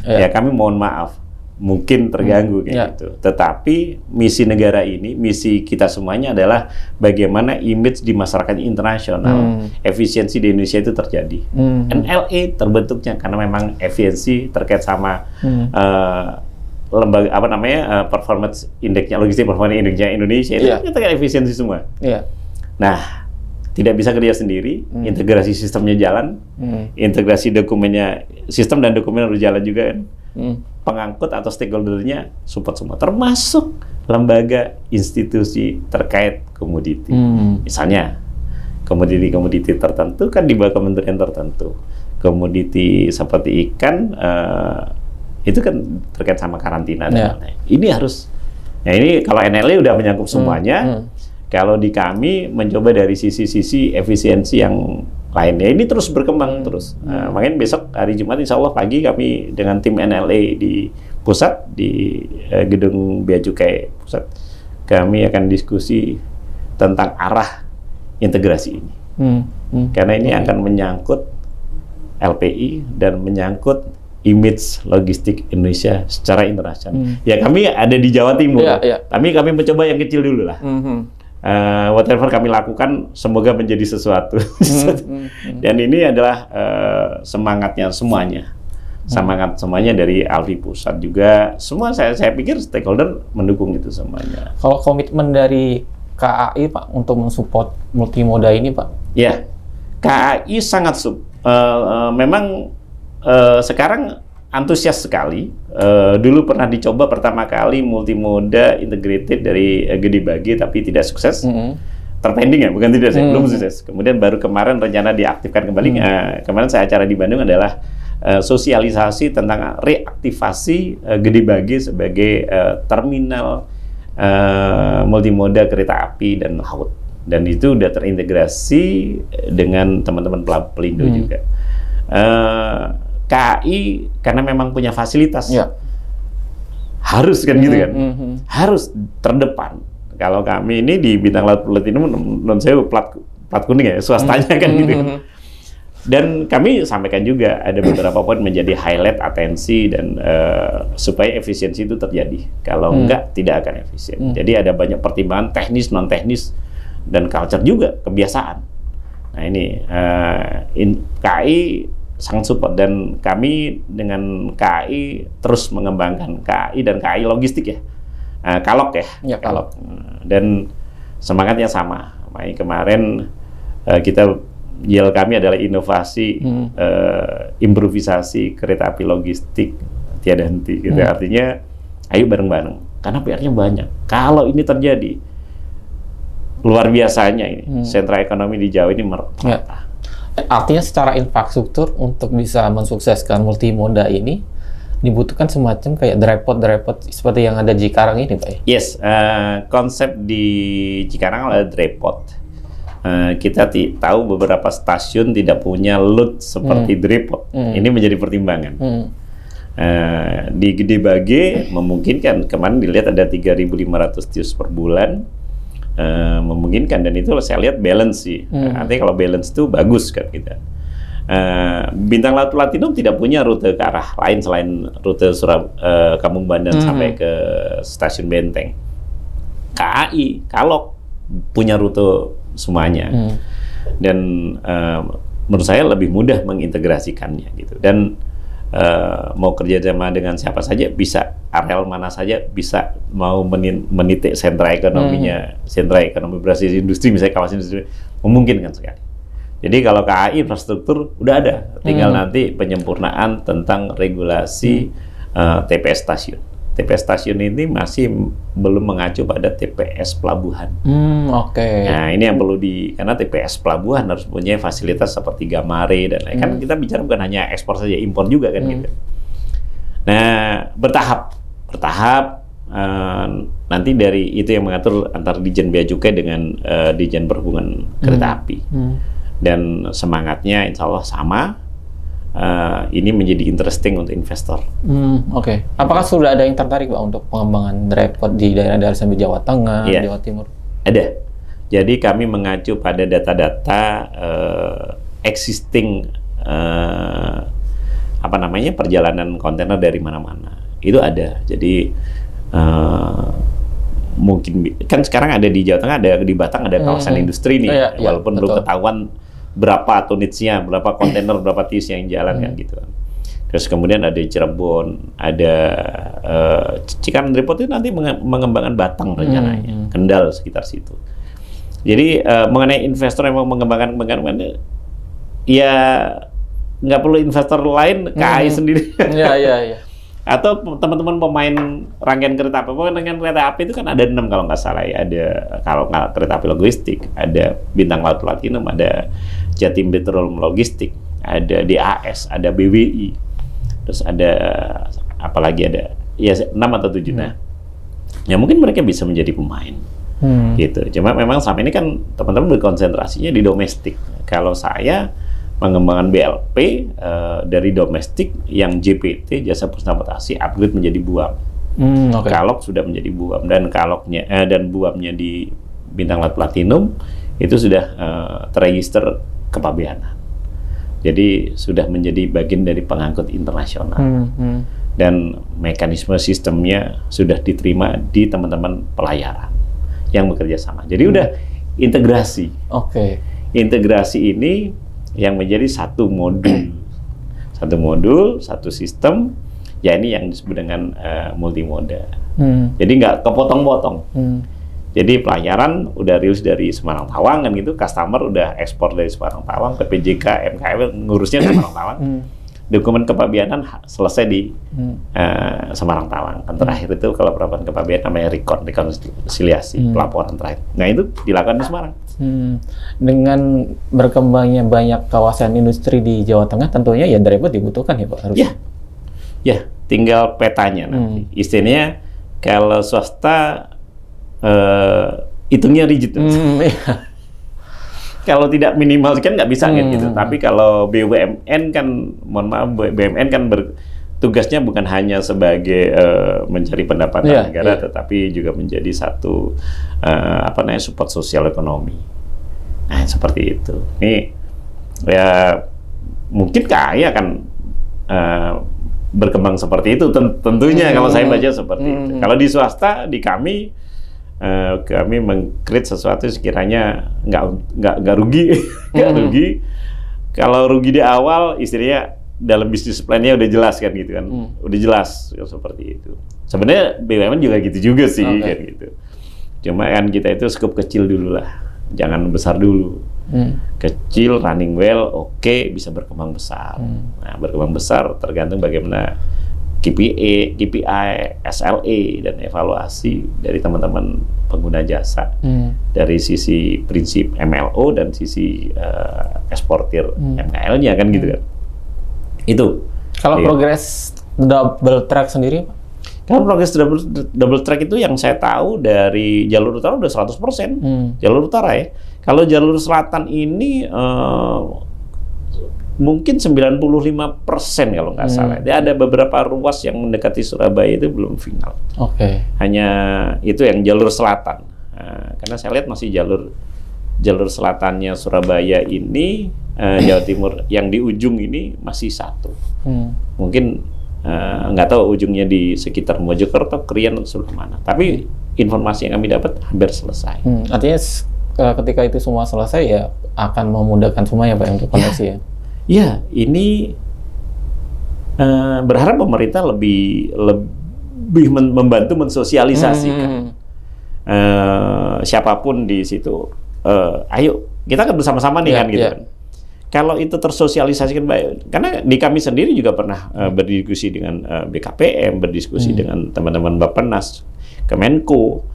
Ya kami mohon maaf, mungkin terganggu kayak gitu. Tetapi misi negara ini, misi kita semuanya adalah bagaimana image di masyarakat internasional, efisiensi di Indonesia itu terjadi. NLA terbentuknya karena memang efisiensi terkait sama lembaga apa namanya performance indexnya, logistik performance indexnya Indonesia itu terkait efisiensi semua. Nah, tidak bisa kerja sendiri, integrasi sistemnya jalan, integrasi dokumennya, sistem dan dokumen harus jalan juga kan. Pengangkut atau stakeholdernya support semua, termasuk lembaga institusi terkait komoditi. Misalnya komoditi tertentu kan di bawah kementerian tertentu. Komoditi seperti ikan itu kan terkait sama karantina dan lain-lain. Ini harus. Nah ini kalau NLA udah menyangkut semuanya. Kalau di kami mencoba dari sisi-sisi efisiensi yang lainnya, ini terus berkembang terus. Makanya besok hari Jumat insya Allah pagi kami dengan tim NLA di pusat, di gedung Bea Cukai pusat, kami akan diskusi tentang arah integrasi ini. Karena ini akan menyangkut LPI dan menyangkut image logistik Indonesia secara internasional. Ya kami ada di Jawa Timur, tapi kami mencoba yang kecil dulu lah. Whatever kami lakukan semoga menjadi sesuatu. Dan ini adalah semangatnya semuanya. Semangat semuanya dari Alfi Pusat juga. Semua saya pikir stakeholder mendukung itu semuanya.
Kalau komitmen dari KAI Pak untuk mensupport multimoda ini Pak?
Ya, KAI sangat memang sekarang antusias sekali. Dulu pernah dicoba pertama kali multimoda integrated dari Gede Bage tapi tidak sukses. Terpending ya, bukan tidak belum sukses. Kemudian baru kemarin rencana diaktifkan kembali. Kemarin saya acara di Bandung adalah sosialisasi tentang reaktivasi Gede Bage sebagai terminal multimoda kereta api dan laut. Dan itu udah terintegrasi dengan teman-teman pelindo juga. KAI karena memang punya fasilitas harus kan gitu kan, harus terdepan. Kalau kami ini di Bintang Laut Platinum, non saya plat kuning ya, swastanya kan gitu. Dan kami sampaikan juga ada beberapa poin menjadi highlight atensi dan supaya efisiensi itu terjadi. Kalau enggak tidak akan efisien. Jadi ada banyak pertimbangan teknis, non teknis dan culture juga, kebiasaan. Nah ini KAI sangat support dan kami dengan KAI terus mengembangkan KAI dan KAI logistik ya. Kalok ya.
Ya, Kalok.
Dan semangatnya sama. Makanya kemarin kita yel kami adalah inovasi, improvisasi kereta api logistik tiada henti. Gitu. Artinya, ayo bareng-bareng. Karena PR-nya banyak. Kalau ini terjadi, luar biasanya ini. Sentra ekonomi di Jawa ini merata.
Artinya secara infrastruktur untuk bisa mensukseskan multimoda ini, dibutuhkan semacam kayak dry-pot seperti yang ada di Cikarang ini, Pak?
Yes, konsep di Cikarang adalah dry-pot. Kita tahu beberapa stasiun tidak punya load seperti dry-pot. Ini menjadi pertimbangan. Di Gede Bage memungkinkan, kemarin dilihat ada 3.500 TEUs per bulan, memungkinkan, dan itu saya lihat balance sih. Artinya kalau balance itu bagus kan kita. Bintang Laut Platinum tidak punya rute ke arah lain selain rute Kampung Bandan sampai ke Stasiun Benteng. KAI, Kalok punya rute semuanya. Dan menurut saya lebih mudah mengintegrasikannya gitu. Dan mau kerjasama dengan siapa saja bisa, areal mana saja bisa, mau menitik sentra ekonominya, sentra ekonomi berbasis industri, misalnya kawasan industri, memungkinkan sekali. Jadi kalau KAI infrastruktur udah ada, tinggal nanti penyempurnaan tentang regulasi TPS stasiun. TPS stasiun ini masih belum mengacu pada TPS pelabuhan. Nah ini yang perlu karena TPS pelabuhan harus punya fasilitas seperti Gamare dan lain. Kan kita bicara bukan hanya ekspor saja, impor juga kan gitu. Nah bertahap, nanti dari itu yang mengatur antara Dijen Bea Cukai dengan Dijen Perhubungan Kereta Api. Dan semangatnya insya Allah sama. Ini menjadi interesting untuk investor.
Apakah sudah ada yang tertarik, Pak, untuk pengembangan dry-pot di daerah-daerah sampai Jawa Tengah, Jawa Timur?
Ada. Jadi kami mengacu pada data-data existing perjalanan kontainer dari mana-mana. Itu ada. Jadi mungkin kan sekarang ada di Jawa Tengah, ada di Batang, ada kawasan industri nih, walaupun belum ketahuan berapa tonnage-nya, berapa kontainer, berapa TEUs yang jalan kan gitu. Terus kemudian ada Cirebon, ada Cikarang Depot itu nanti mengembangkan Batang rencananya, Kendal sekitar situ. Jadi mengenai investor yang mau mengembangkan ya nggak perlu investor lain, KAI sendiri. Atau teman-teman pemain rangkaian kereta api. Rangkaian kereta api itu kan ada 6 kalau nggak salah ya. Ada kalau nggak kereta api logistik, ada Bintang Laut Platinum, ada Jatim Petroleum Logistik, ada DAS, ada BWI, terus ada apalagi ada ya 6 atau 7. Nah, ya mungkin mereka bisa menjadi pemain. Gitu. Cuma memang selama ini kan teman-teman berkonsentrasinya di domestik. Kalau saya pengembangan BLP dari domestik yang JPT, jasa transportasi, upgrade menjadi BUAM. Kalok sudah menjadi BUAM, dan kaloknya dan BUAMnya di Bintang Laut Platinum itu sudah terregister kepabeanan. Jadi sudah menjadi bagian dari pengangkut internasional. Dan mekanisme sistemnya sudah diterima di teman-teman pelayaran yang bekerja sama. Jadi udah integrasi. Integrasi ini yang menjadi satu modul, satu sistem, ya ini yang disebut dengan multimoda. Jadi nggak kepotong-potong. Jadi pelayaran udah rilis dari Semarang Tawang kan gitu, customer udah ekspor dari Semarang Tawang, PPJK, MKM ngurusnya Semarang Tawang. Dokumen kepabeanan selesai di Semarang Tawang. Kan terakhir itu kalau pelaporan kepabeanan namanya rekonsiliasi, pelaporan terakhir. Nah itu dilakukan di Semarang.
Dengan berkembangnya banyak kawasan industri di Jawa Tengah, tentunya ya dry-pot dibutuhkan ya, Pak, harusnya.
Ya, tinggal petanya nanti. Istilahnya kalau swasta hitungnya rigid. Kalau tidak minimal kan nggak bisa gitu. Tapi kalau BUMN kan, mohon maaf, BUMN kan tugasnya bukan hanya sebagai mencari pendapatan negara, tetapi juga menjadi satu support sosial ekonomi. Nah seperti itu. Ini ya mungkin KAI akan berkembang seperti itu tentunya kalau saya baca seperti itu. Kalau di swasta, di kami meng-create sesuatu sekiranya nggak rugi, nggak rugi. Kalau rugi di awal, istilahnya dalam bisnis plan-nya udah jelas kan gitu kan, udah jelas seperti itu. Sebenarnya BUMN juga gitu juga sih kan gitu. Cuma kan kita itu skup kecil dulu lah, jangan besar dulu. Kecil, running well, oke, bisa berkembang besar. Nah, berkembang besar tergantung bagaimana KPI, SLA dan evaluasi dari teman-teman pengguna jasa dari sisi prinsip MLO dan sisi eksportir MKL-nya kan gitu kan. Itu.
Kalau progres double track sendiri, Pak?
Kalau progres double track itu yang saya tahu dari jalur utara udah 100%. Jalur utara ya. Kalau jalur selatan ini mungkin 95% kalau nggak salah. Dia ada beberapa ruas yang mendekati Surabaya itu belum final. Hanya itu yang jalur selatan. Karena saya lihat masih jalur selatannya Surabaya ini, Jawa Timur yang di ujung ini masih satu. Mungkin nggak tahu ujungnya di sekitar Mojokerto, Krian atau sebelah mana. Tapi informasi yang kami dapat hampir selesai.
Artinya ketika itu semua selesai ya akan memudahkan semua ya Pak untuk koneksi ya.
Ya, ini berharap pemerintah lebih membantu mensosialisasikan siapapun di situ. Ayo kita kan bersama-sama nih kan gitu kan. Kalau itu tersosialisasikan baik, karena di kami sendiri juga pernah berdiskusi dengan BKPM, berdiskusi dengan teman-teman Bappenas, Kemenko,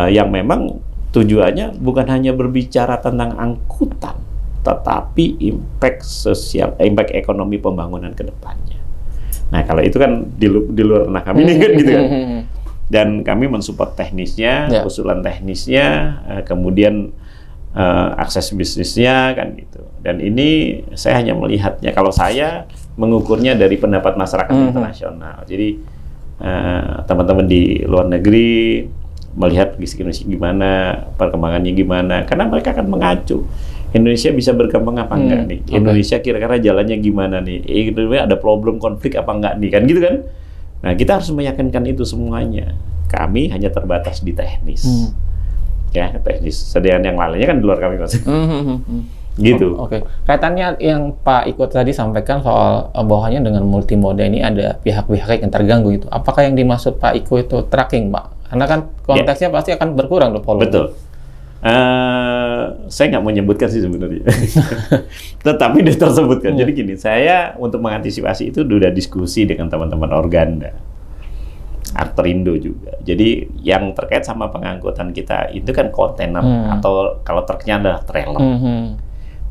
yang memang tujuannya bukan hanya berbicara tentang angkutan, tetapi impact sosial, impact ekonomi pembangunan ke depannya. Nah, kalau itu kan di luar ranah kami nih kan gitu kan. Dan kami mensupport teknisnya, usulan teknisnya, kemudian akses bisnisnya kan gitu. Dan ini saya hanya melihatnya, kalau saya mengukurnya dari pendapat masyarakat internasional. Jadi teman-teman di luar negeri melihat bisnis gimana, perkembangannya gimana, karena mereka akan mengacu. Indonesia bisa berkembang apa enggak nih? Indonesia kira-kira jalannya gimana nih? Indonesia ada problem konflik apa enggak nih? Kan gitu kan? Nah, kita harus meyakinkan itu semuanya. Kami hanya terbatas di teknis. Ya, teknis. Sedangkan yang lainnya kan di luar kami Mas. Gitu.
Kaitannya yang Pak Iko tadi sampaikan soal bahwanya dengan multimoda ini ada pihak-pihak yang terganggu itu. Apakah yang dimaksud Pak Iko itu tracking, Pak? Karena kan konteksnya pasti akan berkurang loh volume.
Betul. Saya nggak mau menyebutkan sih sebenarnya. Tetapi dia tersebutkan. Jadi gini, saya untuk mengantisipasi itu sudah diskusi dengan teman-teman Organda. Arterindo juga. Jadi yang terkait sama pengangkutan kita itu kan kontainer atau kalau truknya adalah trailer.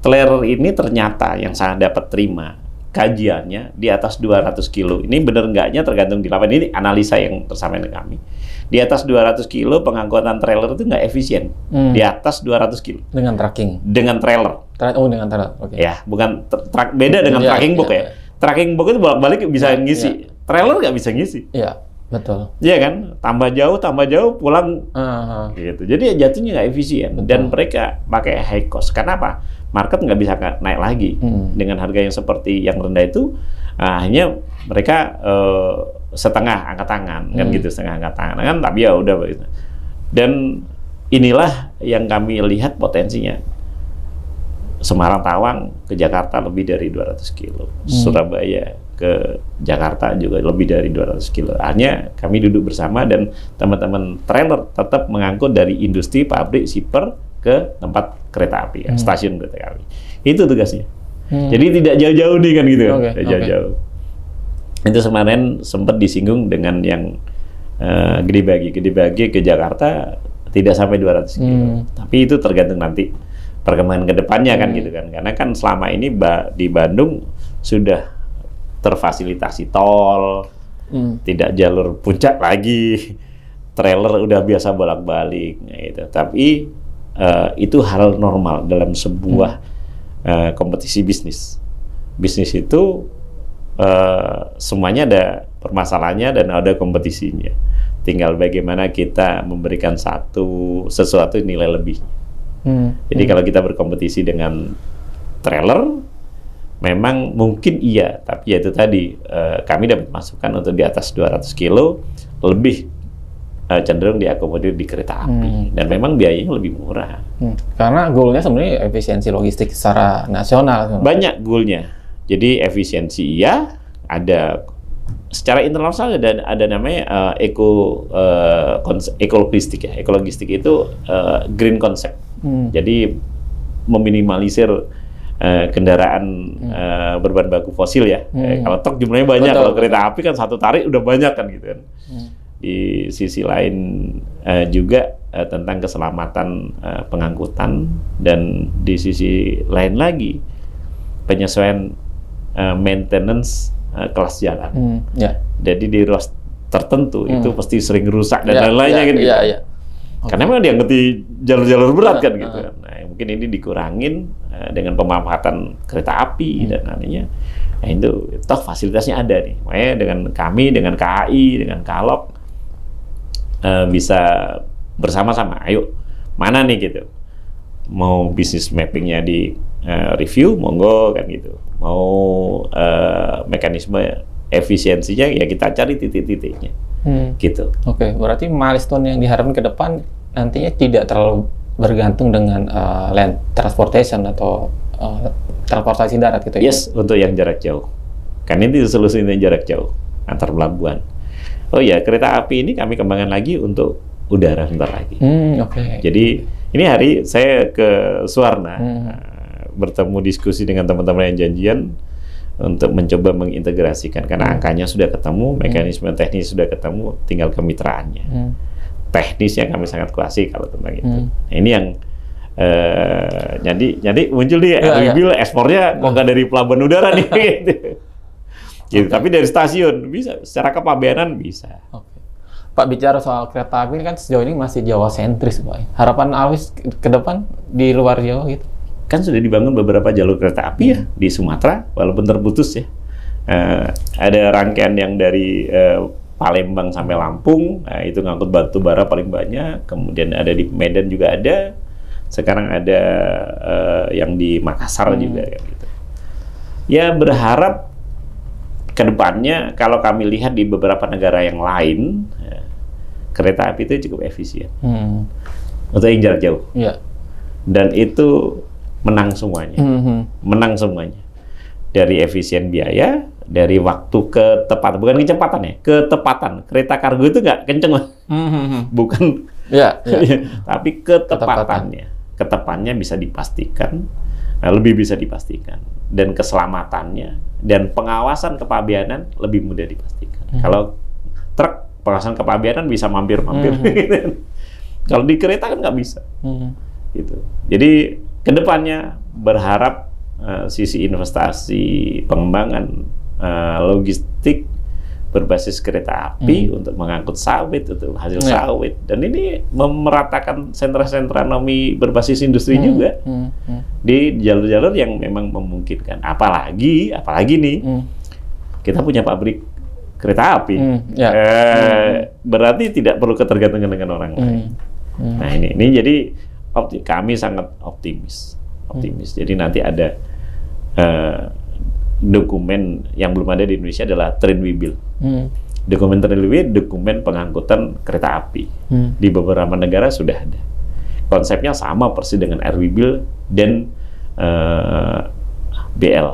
Trailer ini ternyata yang saya dapat terima kajiannya di atas 200 kilo. Ini benar enggaknya tergantung di lapangan. Ini analisa yang tersampaikan ke kami. Di atas 200 kilo pengangkutan trailer itu nggak efisien. Di atas 200 kilo.
Dengan tracking?
Dengan trailer.
Dengan trailer.
Ya, bukan beda dengan tracking box ya. Tracking box itu bolak-balik bisa ngisi. Trailer nggak bisa ngisi.
Iya, betul.
Iya kan? Tambah jauh, pulang. Gitu. Jadi jatuhnya nggak efisien. Betul. Dan mereka pakai high cost. Kenapa? Market nggak bisa naik lagi. Dengan harga yang seperti yang rendah itu, hanya mereka setengah angkat tangan kan gitu, setengah angkat tangan kan, tapi ya udah begitu. Dan inilah yang kami lihat potensinya. Semarang Tawang ke Jakarta lebih dari 200 kilo, Surabaya ke Jakarta juga lebih dari 200 kilo. Hanya kami duduk bersama dan teman-teman trailer tetap mengangkut dari industri, pabrik, shipper ke tempat kereta api, stasiun kereta api. Itu tugasnya. Jadi tidak jauh-jauh nih kan gitu kan, jauh-jauh. Itu kemarin sempat disinggung dengan yang Gede Bagi ke Jakarta tidak sampai 200 kilo. Tapi itu tergantung nanti perkembangan ke depannya kan gitu kan. Karena kan selama ini di Bandung sudah terfasilitasi tol, tidak jalur puncak lagi, trailer udah biasa bolak-balik gitu. Tapi itu hal normal dalam sebuah kompetisi bisnis. Bisnis itu semuanya ada permasalahannya dan ada kompetisinya. Tinggal bagaimana kita memberikan sesuatu nilai lebih. Jadi kalau kita berkompetisi dengan trailer, memang mungkin iya, tapi ya itu tadi kami dapat masukan untuk di atas 200 kilo lebih cenderung diakomodir di kereta api dan memang biayanya lebih murah.
Karena goalnya sebenarnya efisiensi logistik secara nasional.
Banyak goalnya. Jadi efisiensi iya, ada secara internasional ada namanya ekologistik ya. Ekologistik itu green concept. Jadi meminimalisir kendaraan berbahan baku fosil ya. Kalau truk jumlahnya banyak, kalau kereta api kan satu tarik udah banyak kan gitu kan. Di sisi lain juga tentang keselamatan pengangkutan, dan di sisi lain lagi penyesuaian maintenance kelas jalan. Jadi di ruas tertentu itu pasti sering rusak dan lain-lainnya kan gitu. Karena memang dia ngerti jalur-jalur berat kan gitu. Nah, mungkin ini dikurangin dengan pemanfaatan kereta api dan lainnya. Nah, itu toh fasilitasnya ada nih. Makanya dengan kami, dengan KAI, dengan Kalog bisa bersama-sama. Ayo, mana nih gitu. Mau bisnis mappingnya di review, monggo kan gitu. Mau mekanisme efisiensinya ya kita cari titik-titiknya. Gitu.
Oke, berarti milestone yang diharapkan ke depan nantinya tidak terlalu bergantung dengan land transportation atau transportasi darat gitu ya?
Yes, untuk yang jarak jauh. Kan ini solusinya jarak jauh antar pelabuhan. Oh ya, kereta api ini kami kembangkan lagi untuk udara bentar lagi. Jadi ini hari saya ke Suwarna bertemu diskusi dengan teman-teman yang janjian untuk mencoba mengintegrasikan, karena angkanya sudah ketemu, mekanisme teknis sudah ketemu, tinggal kemitraannya. Teknisnya kami sangat kuasai kalau tentang itu. Nah, ini yang jadi muncul nih RWBIL ekspornya kok nggak dari pelabuhan udara nih gitu. Tapi dari stasiun bisa, secara kepabeanan bisa.
Pak, bicara soal kereta api kan sejauh ini masih Jawa sentris, Pak. Harapan Alwis ke depan di luar Jawa gitu?
Kan sudah dibangun beberapa jalur kereta api ya di Sumatera, walaupun terputus ya. Ada rangkaian yang dari Palembang sampai Lampung, itu ngangkut batu bara paling banyak. Kemudian ada di Medan juga ada. Sekarang ada yang di Makassar juga kan gitu. Ya berharap kedepannya kalau kami lihat di beberapa negara yang lain, kereta api itu cukup efisien untuk yang jarak jauh. Dan itu menang semuanya, menang semuanya. Dari efisien biaya, dari waktu ketepatan, bukan kecepatan ya, ketepatan. Kereta kargo itu nggak kenceng lah, bukan, tapi ketepatannya bisa dipastikan, lebih bisa dipastikan, dan keselamatannya dan pengawasan kepabeanan lebih mudah dipastikan. Kalau truk pengawasan kepabeanan bisa mampir-mampir, kalau di kereta kan nggak bisa, gitu. Jadi kedepannya berharap sisi investasi pengembangan logistik berbasis kereta api untuk mengangkut sawit, untuk hasil sawit, dan ini memeratakan sentra-sentra ekonomi berbasis industri juga di jalur-jalur yang memang memungkinkan. Apalagi nih kita punya pabrik kereta api, berarti tidak perlu ketergantungan dengan orang lain. Nah ini jadi kami sangat optimis. Jadi nanti ada dokumen yang belum ada di Indonesia adalah Trainwibil. Dokumen Trainwibil, dokumen pengangkutan kereta api. Di beberapa negara sudah ada. Konsepnya sama persis dengan RWBIL dan BL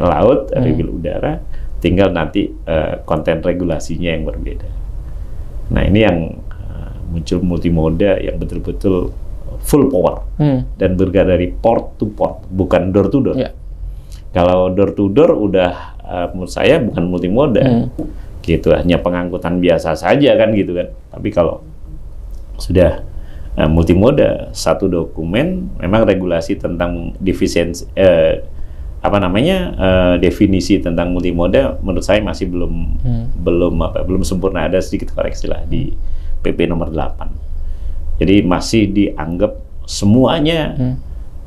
laut, RWBIL udara. Tinggal nanti konten regulasinya yang berbeda. Nah ini yang muncul multimoda yang betul-betul full power dan bergerak dari port to port, bukan door to door. Kalau door to door udah menurut saya bukan multimoda, gitu, hanya pengangkutan biasa saja kan gitu kan. Tapi kalau sudah multimoda, satu dokumen, memang regulasi tentang definisi definisi tentang multimoda menurut saya masih belum sempurna, ada sedikit koreksi lah di PP nomor 8. Jadi masih dianggap semuanya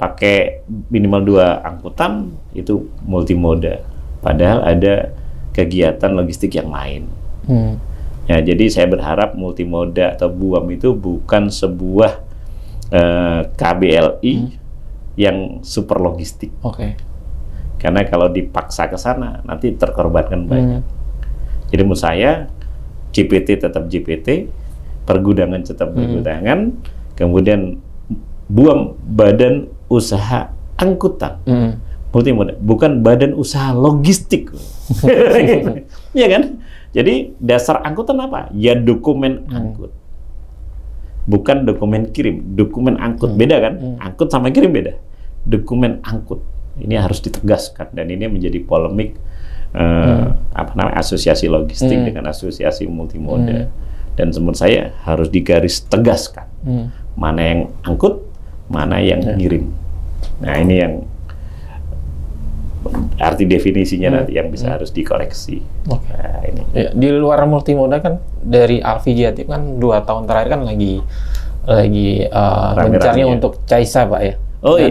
pakai minimal 2 angkutan itu multimoda. Padahal ada kegiatan logistik yang lain. Ya, jadi saya berharap multimoda atau BUAM itu bukan sebuah KBLI yang super logistik. Karena kalau dipaksa ke sana nanti terkorbankan banyak. Jadi menurut saya GPT tetap GPT, pergudangan tetap pergudangan, kemudian BUAM, Badan Usaha Angkutan, multimoda, bukan badan usaha logistik. Iya kan? Jadi dasar angkutan apa? Ya dokumen angkut. Bukan dokumen kirim, dokumen angkut. Beda kan? Angkut sama kirim beda. Dokumen angkut. Ini harus ditegaskan dan ini menjadi polemik asosiasi logistik dengan asosiasi multimoda. Dan menurut saya harus digaris tegaskan. Mana yang angkut, mana yang ngirim. Nah, ini yang arti definisinya nanti yang bisa harus dikoreksi. Nah, ini.
Ya, di luar multimoda kan dari Alfi Jatim kan 2 tahun terakhir kan lagi gencarnya untuk CAISA, Pak ya.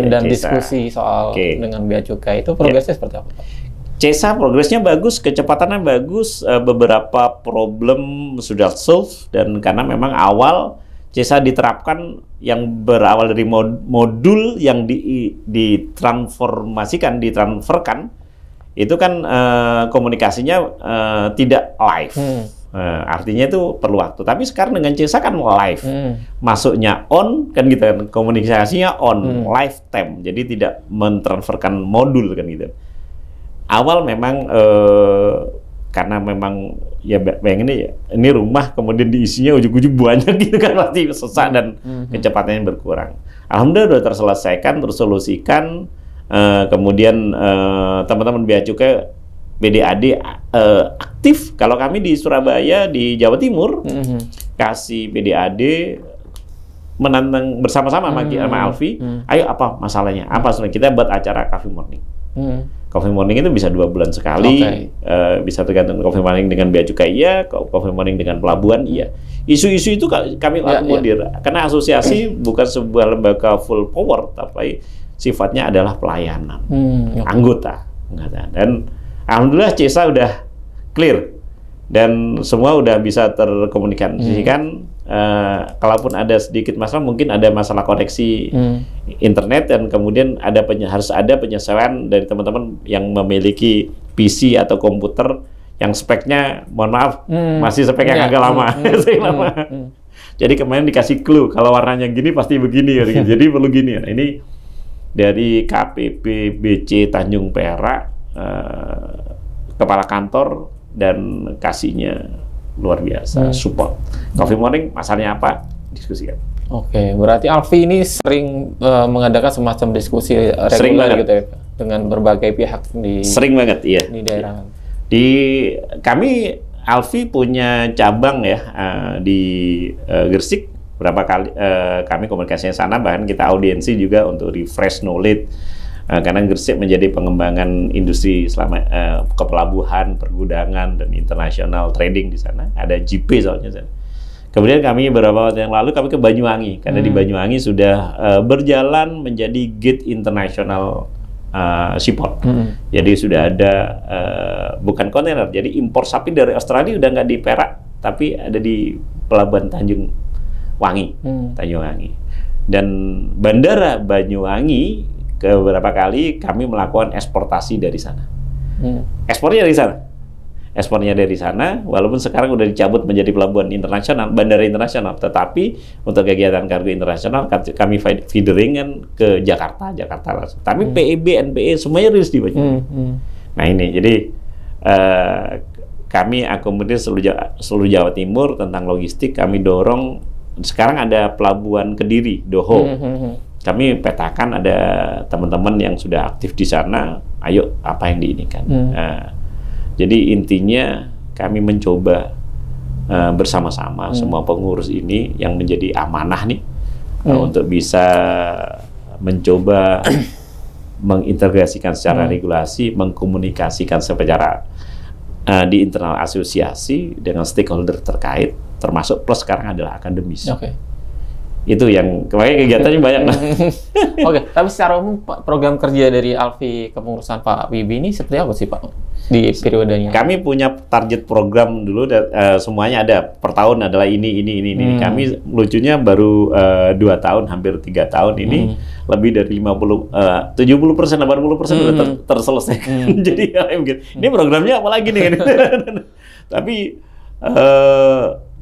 Dan diskusi soal dengan bea cukai itu progresnya seperti apa, Pak?
CAISA progresnya bagus, kecepatannya bagus, beberapa problem sudah solve, dan karena memang awal CAISA diterapkan yang berawal dari modul yang ditransferkan, itu kan komunikasinya tidak live. Artinya itu perlu waktu. Tapi sekarang dengan CAISA kan live. Masuknya on, kan gitu kan, komunikasinya on, live time. Jadi tidak mentransferkan modul kan gitu. Awal memang karena memang ya bayangin ya, ini rumah kemudian diisinya ujuk-ujuk banyak gitu kan, pasti sesak dan kecepatannya berkurang. Alhamdulillah sudah terselesaikan, tersolusikan. Kemudian teman-teman bea cukai BDAD aktif. Kalau kami di Surabaya, di Jawa Timur, kasih BDAD menantang bersama-sama sama Alfi. Ayo apa masalahnya? Apa sebenarnya? Kita buat acara Coffee Morning. Coffee Morning itu bisa 2 bulan sekali, bisa tergantung Coffee Morning dengan bea cukai, iya, Coffee Morning dengan pelabuhan, iya. Isu-isu itu kami akomodir, karena asosiasi bukan sebuah lembaga full power, tapi sifatnya adalah pelayanan anggota. Dan alhamdulillah CAISA udah clear dan semua udah bisa terkomunikasikan. Kalaupun ada sedikit masalah, mungkin ada masalah koneksi internet, dan kemudian harus ada penyesuaian dari teman-teman yang memiliki PC atau komputer yang speknya, mohon maaf, masih speknya agak lama. Jadi kemarin dikasih clue, kalau warnanya gini pasti begini, jadi perlu gini. Nah, ini dari KPPBC Tanjung Perak, kepala kantor, dan kasihnya luar biasa, support. Coffee Morning, masalahnya apa? Diskusikan.
Oke, berarti Alfi ini sering mengadakan semacam diskusi reguler gitu ya, dengan berbagai pihak di. Sering banget, iya. Di daerah.
Kami Alfi punya cabang ya di Gresik. Berapa kali kami komunikasinya sana, bahkan kita audiensi juga untuk refresh knowledge. Karena Gresik menjadi pengembangan industri selama kepelabuhan, pergudangan, dan internasional trading di sana. Ada JP soalnya sana. Kemudian kami beberapa waktu yang lalu kami ke Banyuwangi, karena di Banyuwangi sudah berjalan menjadi gate internasional seaport. Jadi sudah ada bukan kontainer, jadi impor sapi dari Australia udah nggak di Perak, tapi ada di Pelabuhan Tanjung Wangi. Dan Bandara Banyuwangi beberapa kali kami melakukan eksportasi dari sana. Ekspornya dari sana, walaupun sekarang udah dicabut menjadi pelabuhan internasional, bandara internasional, tetapi untuk kegiatan kargo internasional kami feedering kan ke Jakarta langsung. Tapi PEB, NPE semuanya rilis di Banyuwangi. Nah ini, jadi kami akomodir seluruh Jawa Timur tentang logistik. Kami dorong. Sekarang ada pelabuhan Kediri, Doho. Kami petakan, ada teman-teman yang sudah aktif di sana, ayo apa yang diinikan. Jadi intinya kami mencoba bersama-sama semua pengurus ini yang menjadi amanah nih untuk bisa mencoba mengintegrasikan secara regulasi, mengkomunikasikan secara di internal asosiasi dengan stakeholder terkait, termasuk plus sekarang adalah akademis. Itu yang kemarin kegiatannya banyak.
Oke, tapi secara umum program kerja dari Alfi kepengurusan Pak Wibi ini seperti apa sih Pak di periodenya?
Kami punya target program dulu, semuanya ada per tahun adalah ini. Kami lucunya baru 2 tahun, hampir 3 tahun ini lebih dari 70%, 80% sudah terselesaikan. Jadi ini programnya apa lagi nih? Tapi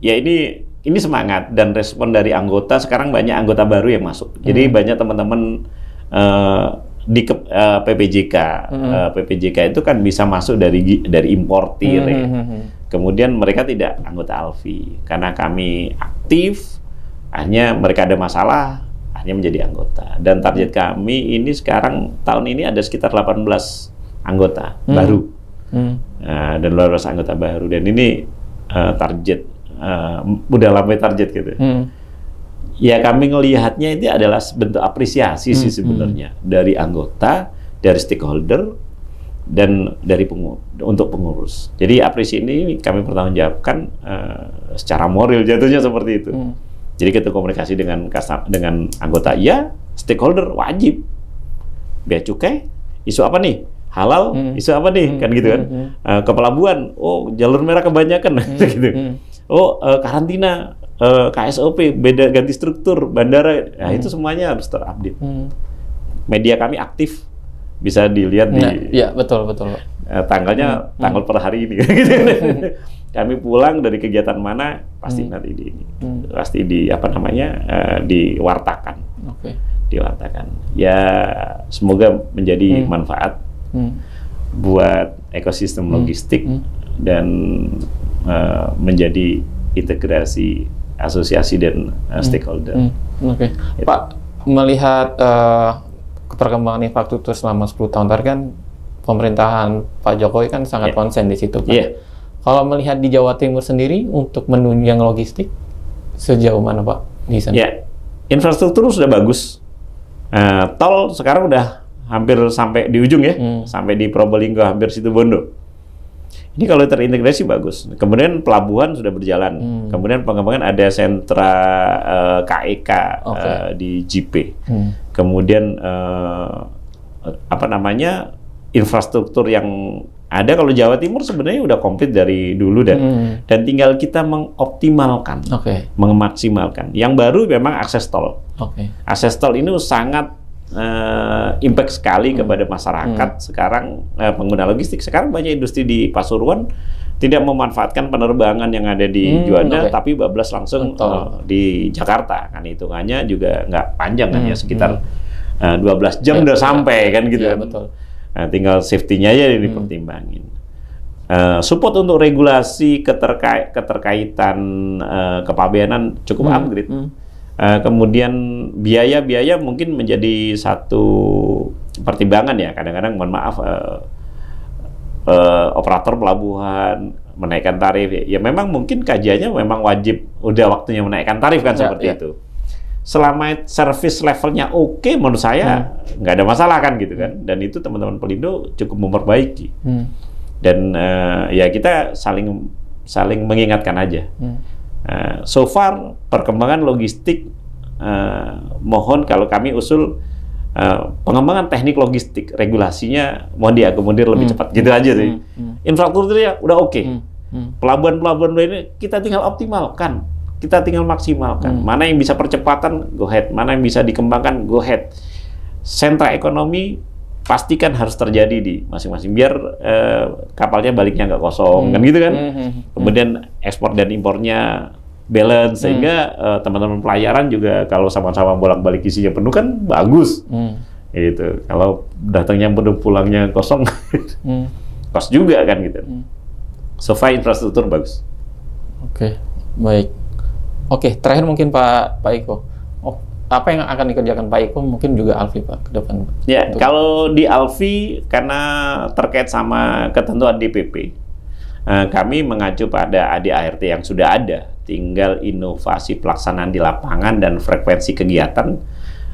ya ini semangat dan respon dari anggota. Sekarang banyak anggota baru yang masuk. Jadi banyak teman-teman di PPJK. PPJK itu kan bisa masuk dari importir ya. Kemudian mereka tidak anggota ALFI. Karena kami aktif, akhirnya mereka ada masalah, akhirnya menjadi anggota. Dan target kami ini sekarang tahun ini ada sekitar 18 anggota baru. Dan 18 anggota baru. Dan ini target, udah lama target gitu. Ya kami ngelihatnya itu adalah bentuk apresiasi sih sebenarnya dari anggota, dari stakeholder, dan dari untuk pengurus. Jadi apresiasi ini kami pertanggungjawabkan secara moral jatuhnya seperti itu. Jadi kita komunikasi dengan anggota, ya stakeholder wajib. Bea cukai, isu apa nih? Halal, isu apa nih? Kan gitu kan. Ke pelabuhan, oh jalur merah kebanyakan, gitu. Oh karantina, KSOP, beda ganti struktur, bandara, nah itu semuanya harus terupdate. Media kami aktif, bisa dilihat di
betul
tanggalnya tanggal per hari ini gitu. Kami pulang dari kegiatan mana pasti nanti pasti diwartakan. Diwartakan. Ya semoga menjadi manfaat buat ekosistem logistik dan menjadi integrasi asosiasi dan stakeholder.
Pak, melihat perkembangan infrastruktur selama 10 tahun terakhir kan pemerintahan Pak Jokowi kan sangat konsen di situ, Pak. Kalau melihat di Jawa Timur sendiri untuk menunjang logistik sejauh mana, Pak, di sana?
Infrastruktur sudah bagus. Tol sekarang udah hampir sampai di ujung ya, sampai di Probolinggo, hampir Situbondo. Ini kalau terintegrasi bagus. Kemudian pelabuhan sudah berjalan. Kemudian pengembangan ada sentra KEK di JP. Kemudian infrastruktur yang ada kalau Jawa Timur sebenarnya udah komplit dari dulu dan tinggal kita mengoptimalkan, memaksimalkan. Yang baru memang akses tol. Akses tol ini sangat impact sekali kepada masyarakat. Sekarang pengguna logistik, sekarang banyak industri di Pasuruan tidak memanfaatkan penerbangan yang ada di Juanda, tapi bablas langsung di Jakarta. Kan hitungannya juga nggak panjang, hanya sekitar 12 jam udah sampai kan gitu. Betul. Nah, tinggal safety-nya aja dipertimbangin. Support untuk regulasi keterkaitan kepabeanan cukup upgrade. Kemudian biaya mungkin menjadi satu pertimbangan ya. Kadang-kadang mohon maaf operator pelabuhan menaikkan tarif ya memang mungkin kajiannya memang wajib udah waktunya menaikkan tarif kan seperti itu. Selama service levelnya oke, menurut saya nggak ada masalah kan gitu kan. Dan itu teman-teman Pelindo cukup memperbaiki. Dan ya kita saling mengingatkan aja. So far perkembangan logistik mohon kalau kami usul pengembangan teknik logistik regulasinya mohon diakomodir lebih cepat gitu aja sih. Infrastrukturnya udah oke. Pelabuhan-pelabuhan ini kita tinggal optimalkan, kita tinggal maksimalkan. Mana yang bisa percepatan go ahead, mana yang bisa dikembangkan go ahead. Sentra ekonomi pastikan harus terjadi di masing-masing biar kapalnya baliknya nggak kosong kan gitu kan. Kemudian ekspor dan impornya balance sehingga teman-teman pelayaran juga kalau sama-sama bolak-balik isinya penuh kan bagus. Gitu. Kalau datangnya penuh pulangnya kosong kos juga kan gitu. So far infrastruktur bagus.
Baik. Terakhir mungkin Pak Iko. Apa yang akan dikerjakan Pak Iko mungkin juga ALFI Pak ke depan?
Ya, kalau di ALFI karena terkait sama ketentuan DPP, kami mengacu pada ADART yang sudah ada, tinggal inovasi pelaksanaan di lapangan dan frekuensi kegiatan,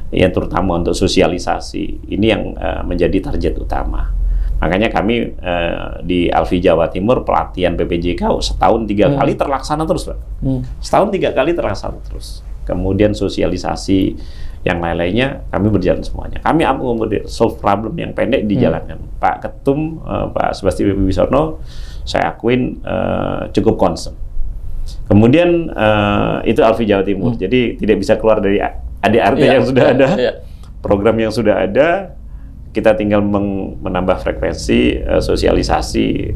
ya terutama untuk sosialisasi. Ini yang menjadi target utama. Makanya kami di ALFI Jawa Timur pelatihan PPJK setahun 3 kali terlaksana terus, Pak. Setahun 3 kali terlaksana terus. Kemudian sosialisasi yang lain-lainnya kami berjalan semuanya. Kami akomodir solve problem yang pendek dijalankan. Pak Ketum, Pak Subasti Wibisono, saya akuin cukup concern. Kemudian itu ALFI Jawa Timur. Jadi tidak bisa keluar dari ADART yang sudah ada, program yang sudah ada. Kita tinggal menambah frekuensi, sosialisasi,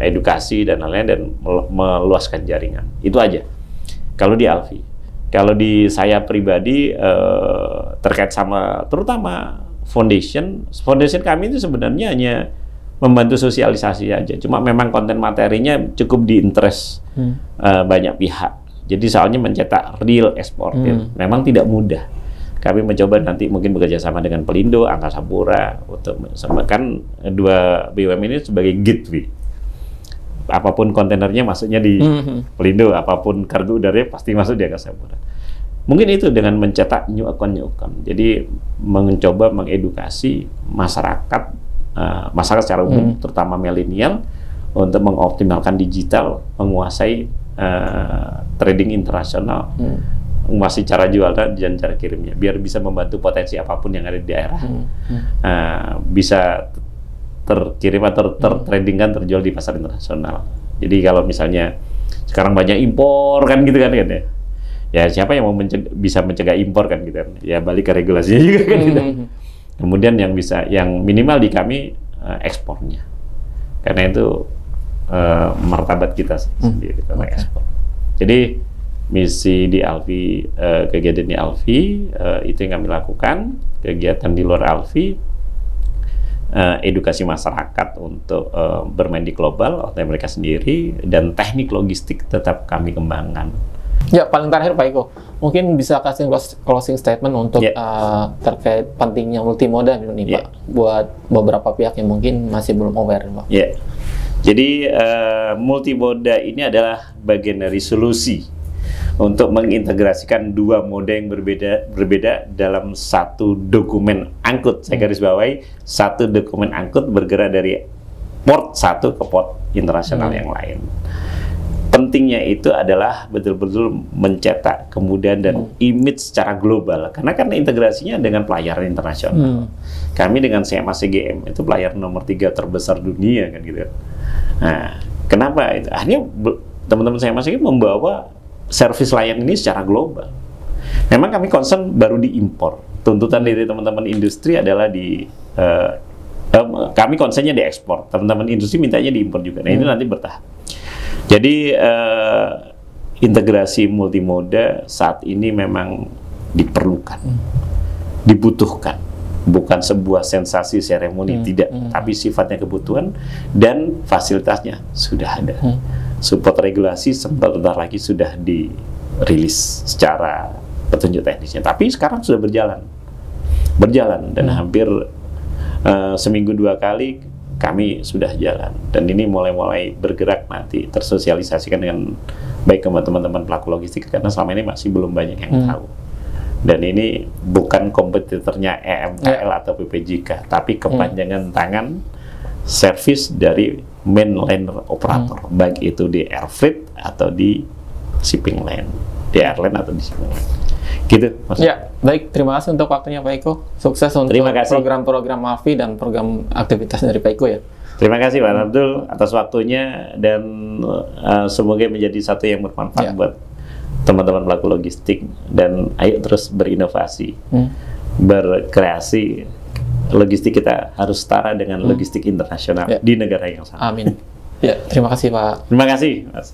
edukasi dan lain-lain dan meluaskan jaringan. Itu aja. Kalau di ALFI. Kalau di saya pribadi terkait sama terutama foundation kami itu sebenarnya hanya membantu sosialisasi aja. Cuma memang konten materinya cukup di interest banyak pihak. Jadi soalnya mencetak real eksportir memang tidak mudah. Kami mencoba nanti mungkin bekerja sama dengan Pelindo, Angkasa Pura untuk kan dua BUMN ini sebagai gateway. Apapun kontainernya masuknya di Pelindo, apapun kargo udaranya pasti masuk di Angkasa Pura. Mungkin itu dengan mencetak new account. Jadi mencoba mengedukasi masyarakat secara umum, terutama milenial, untuk mengoptimalkan digital, menguasai trading internasional, menguasai cara jual dan cara kirimnya, biar bisa membantu potensi apapun yang ada di daerah, bisa terkirim atau tertradingkan, terjual di pasar internasional. Jadi kalau misalnya sekarang banyak impor kan gitu kan ya. Ya siapa yang mau bisa mencegah impor kan gitu kan. Ya balik ke regulasinya juga kan gitu. Kemudian yang minimal di kami ekspornya. Karena itu martabat kita sendiri karena ekspor. Jadi misi di Alfie, kegiatan di Alfie itu yang kami lakukan. Kegiatan di luar Alfie, edukasi masyarakat untuk bermain di global oleh mereka sendiri, dan teknik logistik tetap kami kembangkan.
Ya, paling terakhir Pak Iko, mungkin bisa kasih closing statement untuk terkait pentingnya multimoda ini Pak, buat beberapa pihak yang mungkin masih belum aware Pak.
Jadi multimoda ini adalah bagian dari solusi untuk mengintegrasikan dua moda yang berbeda dalam satu dokumen angkut. Saya garis bawahi, satu dokumen angkut bergerak dari port satu ke port internasional yang lain. Pentingnya itu adalah betul-betul mencetak kemudian dan image secara global, karena integrasinya dengan pelayaran internasional. Kami dengan CMA CGM itu pelayaran nomor 3 terbesar dunia kan gitu. Nah, kenapa itu? Akhirnya teman-teman CMA CGM membawa servis layan ini secara global. Memang kami concern baru diimpor. Tuntutan dari teman-teman industri adalah kami concernnya di ekspor. Teman-teman industri mintanya diimpor juga. Nah, ini nanti bertahap. Jadi integrasi multimoda saat ini memang diperlukan, dibutuhkan, bukan sebuah sensasi seremoni, tidak, tapi sifatnya kebutuhan dan fasilitasnya sudah ada. Support regulasi sebentar lagi sudah dirilis secara petunjuk teknisnya, tapi sekarang sudah berjalan dan hampir seminggu 2 kali kami sudah jalan, dan ini mulai bergerak nanti tersosialisasikan dengan baik ke teman-teman pelaku logistik, karena selama ini masih belum banyak yang tahu. Dan ini bukan kompetitornya EMKL atau PPJK, tapi kepanjangan tangan servis dari mainliner operator, baik itu di air freight atau di shipping line, di airline atau di shipping line. Gitu,
ya, baik. Terima kasih untuk waktunya Pak Iko. Sukses untuk program-program Alfie dan program aktivitas dari Pak Iko ya.
Terima kasih Pak Abdul atas waktunya, dan semoga menjadi satu yang bermanfaat buat teman-teman pelaku logistik, dan ayo terus berinovasi, berkreasi. Logistik kita harus setara dengan logistik internasional di negara yang sama.
Amin. Ya, terima kasih Pak.
Terima kasih Mas.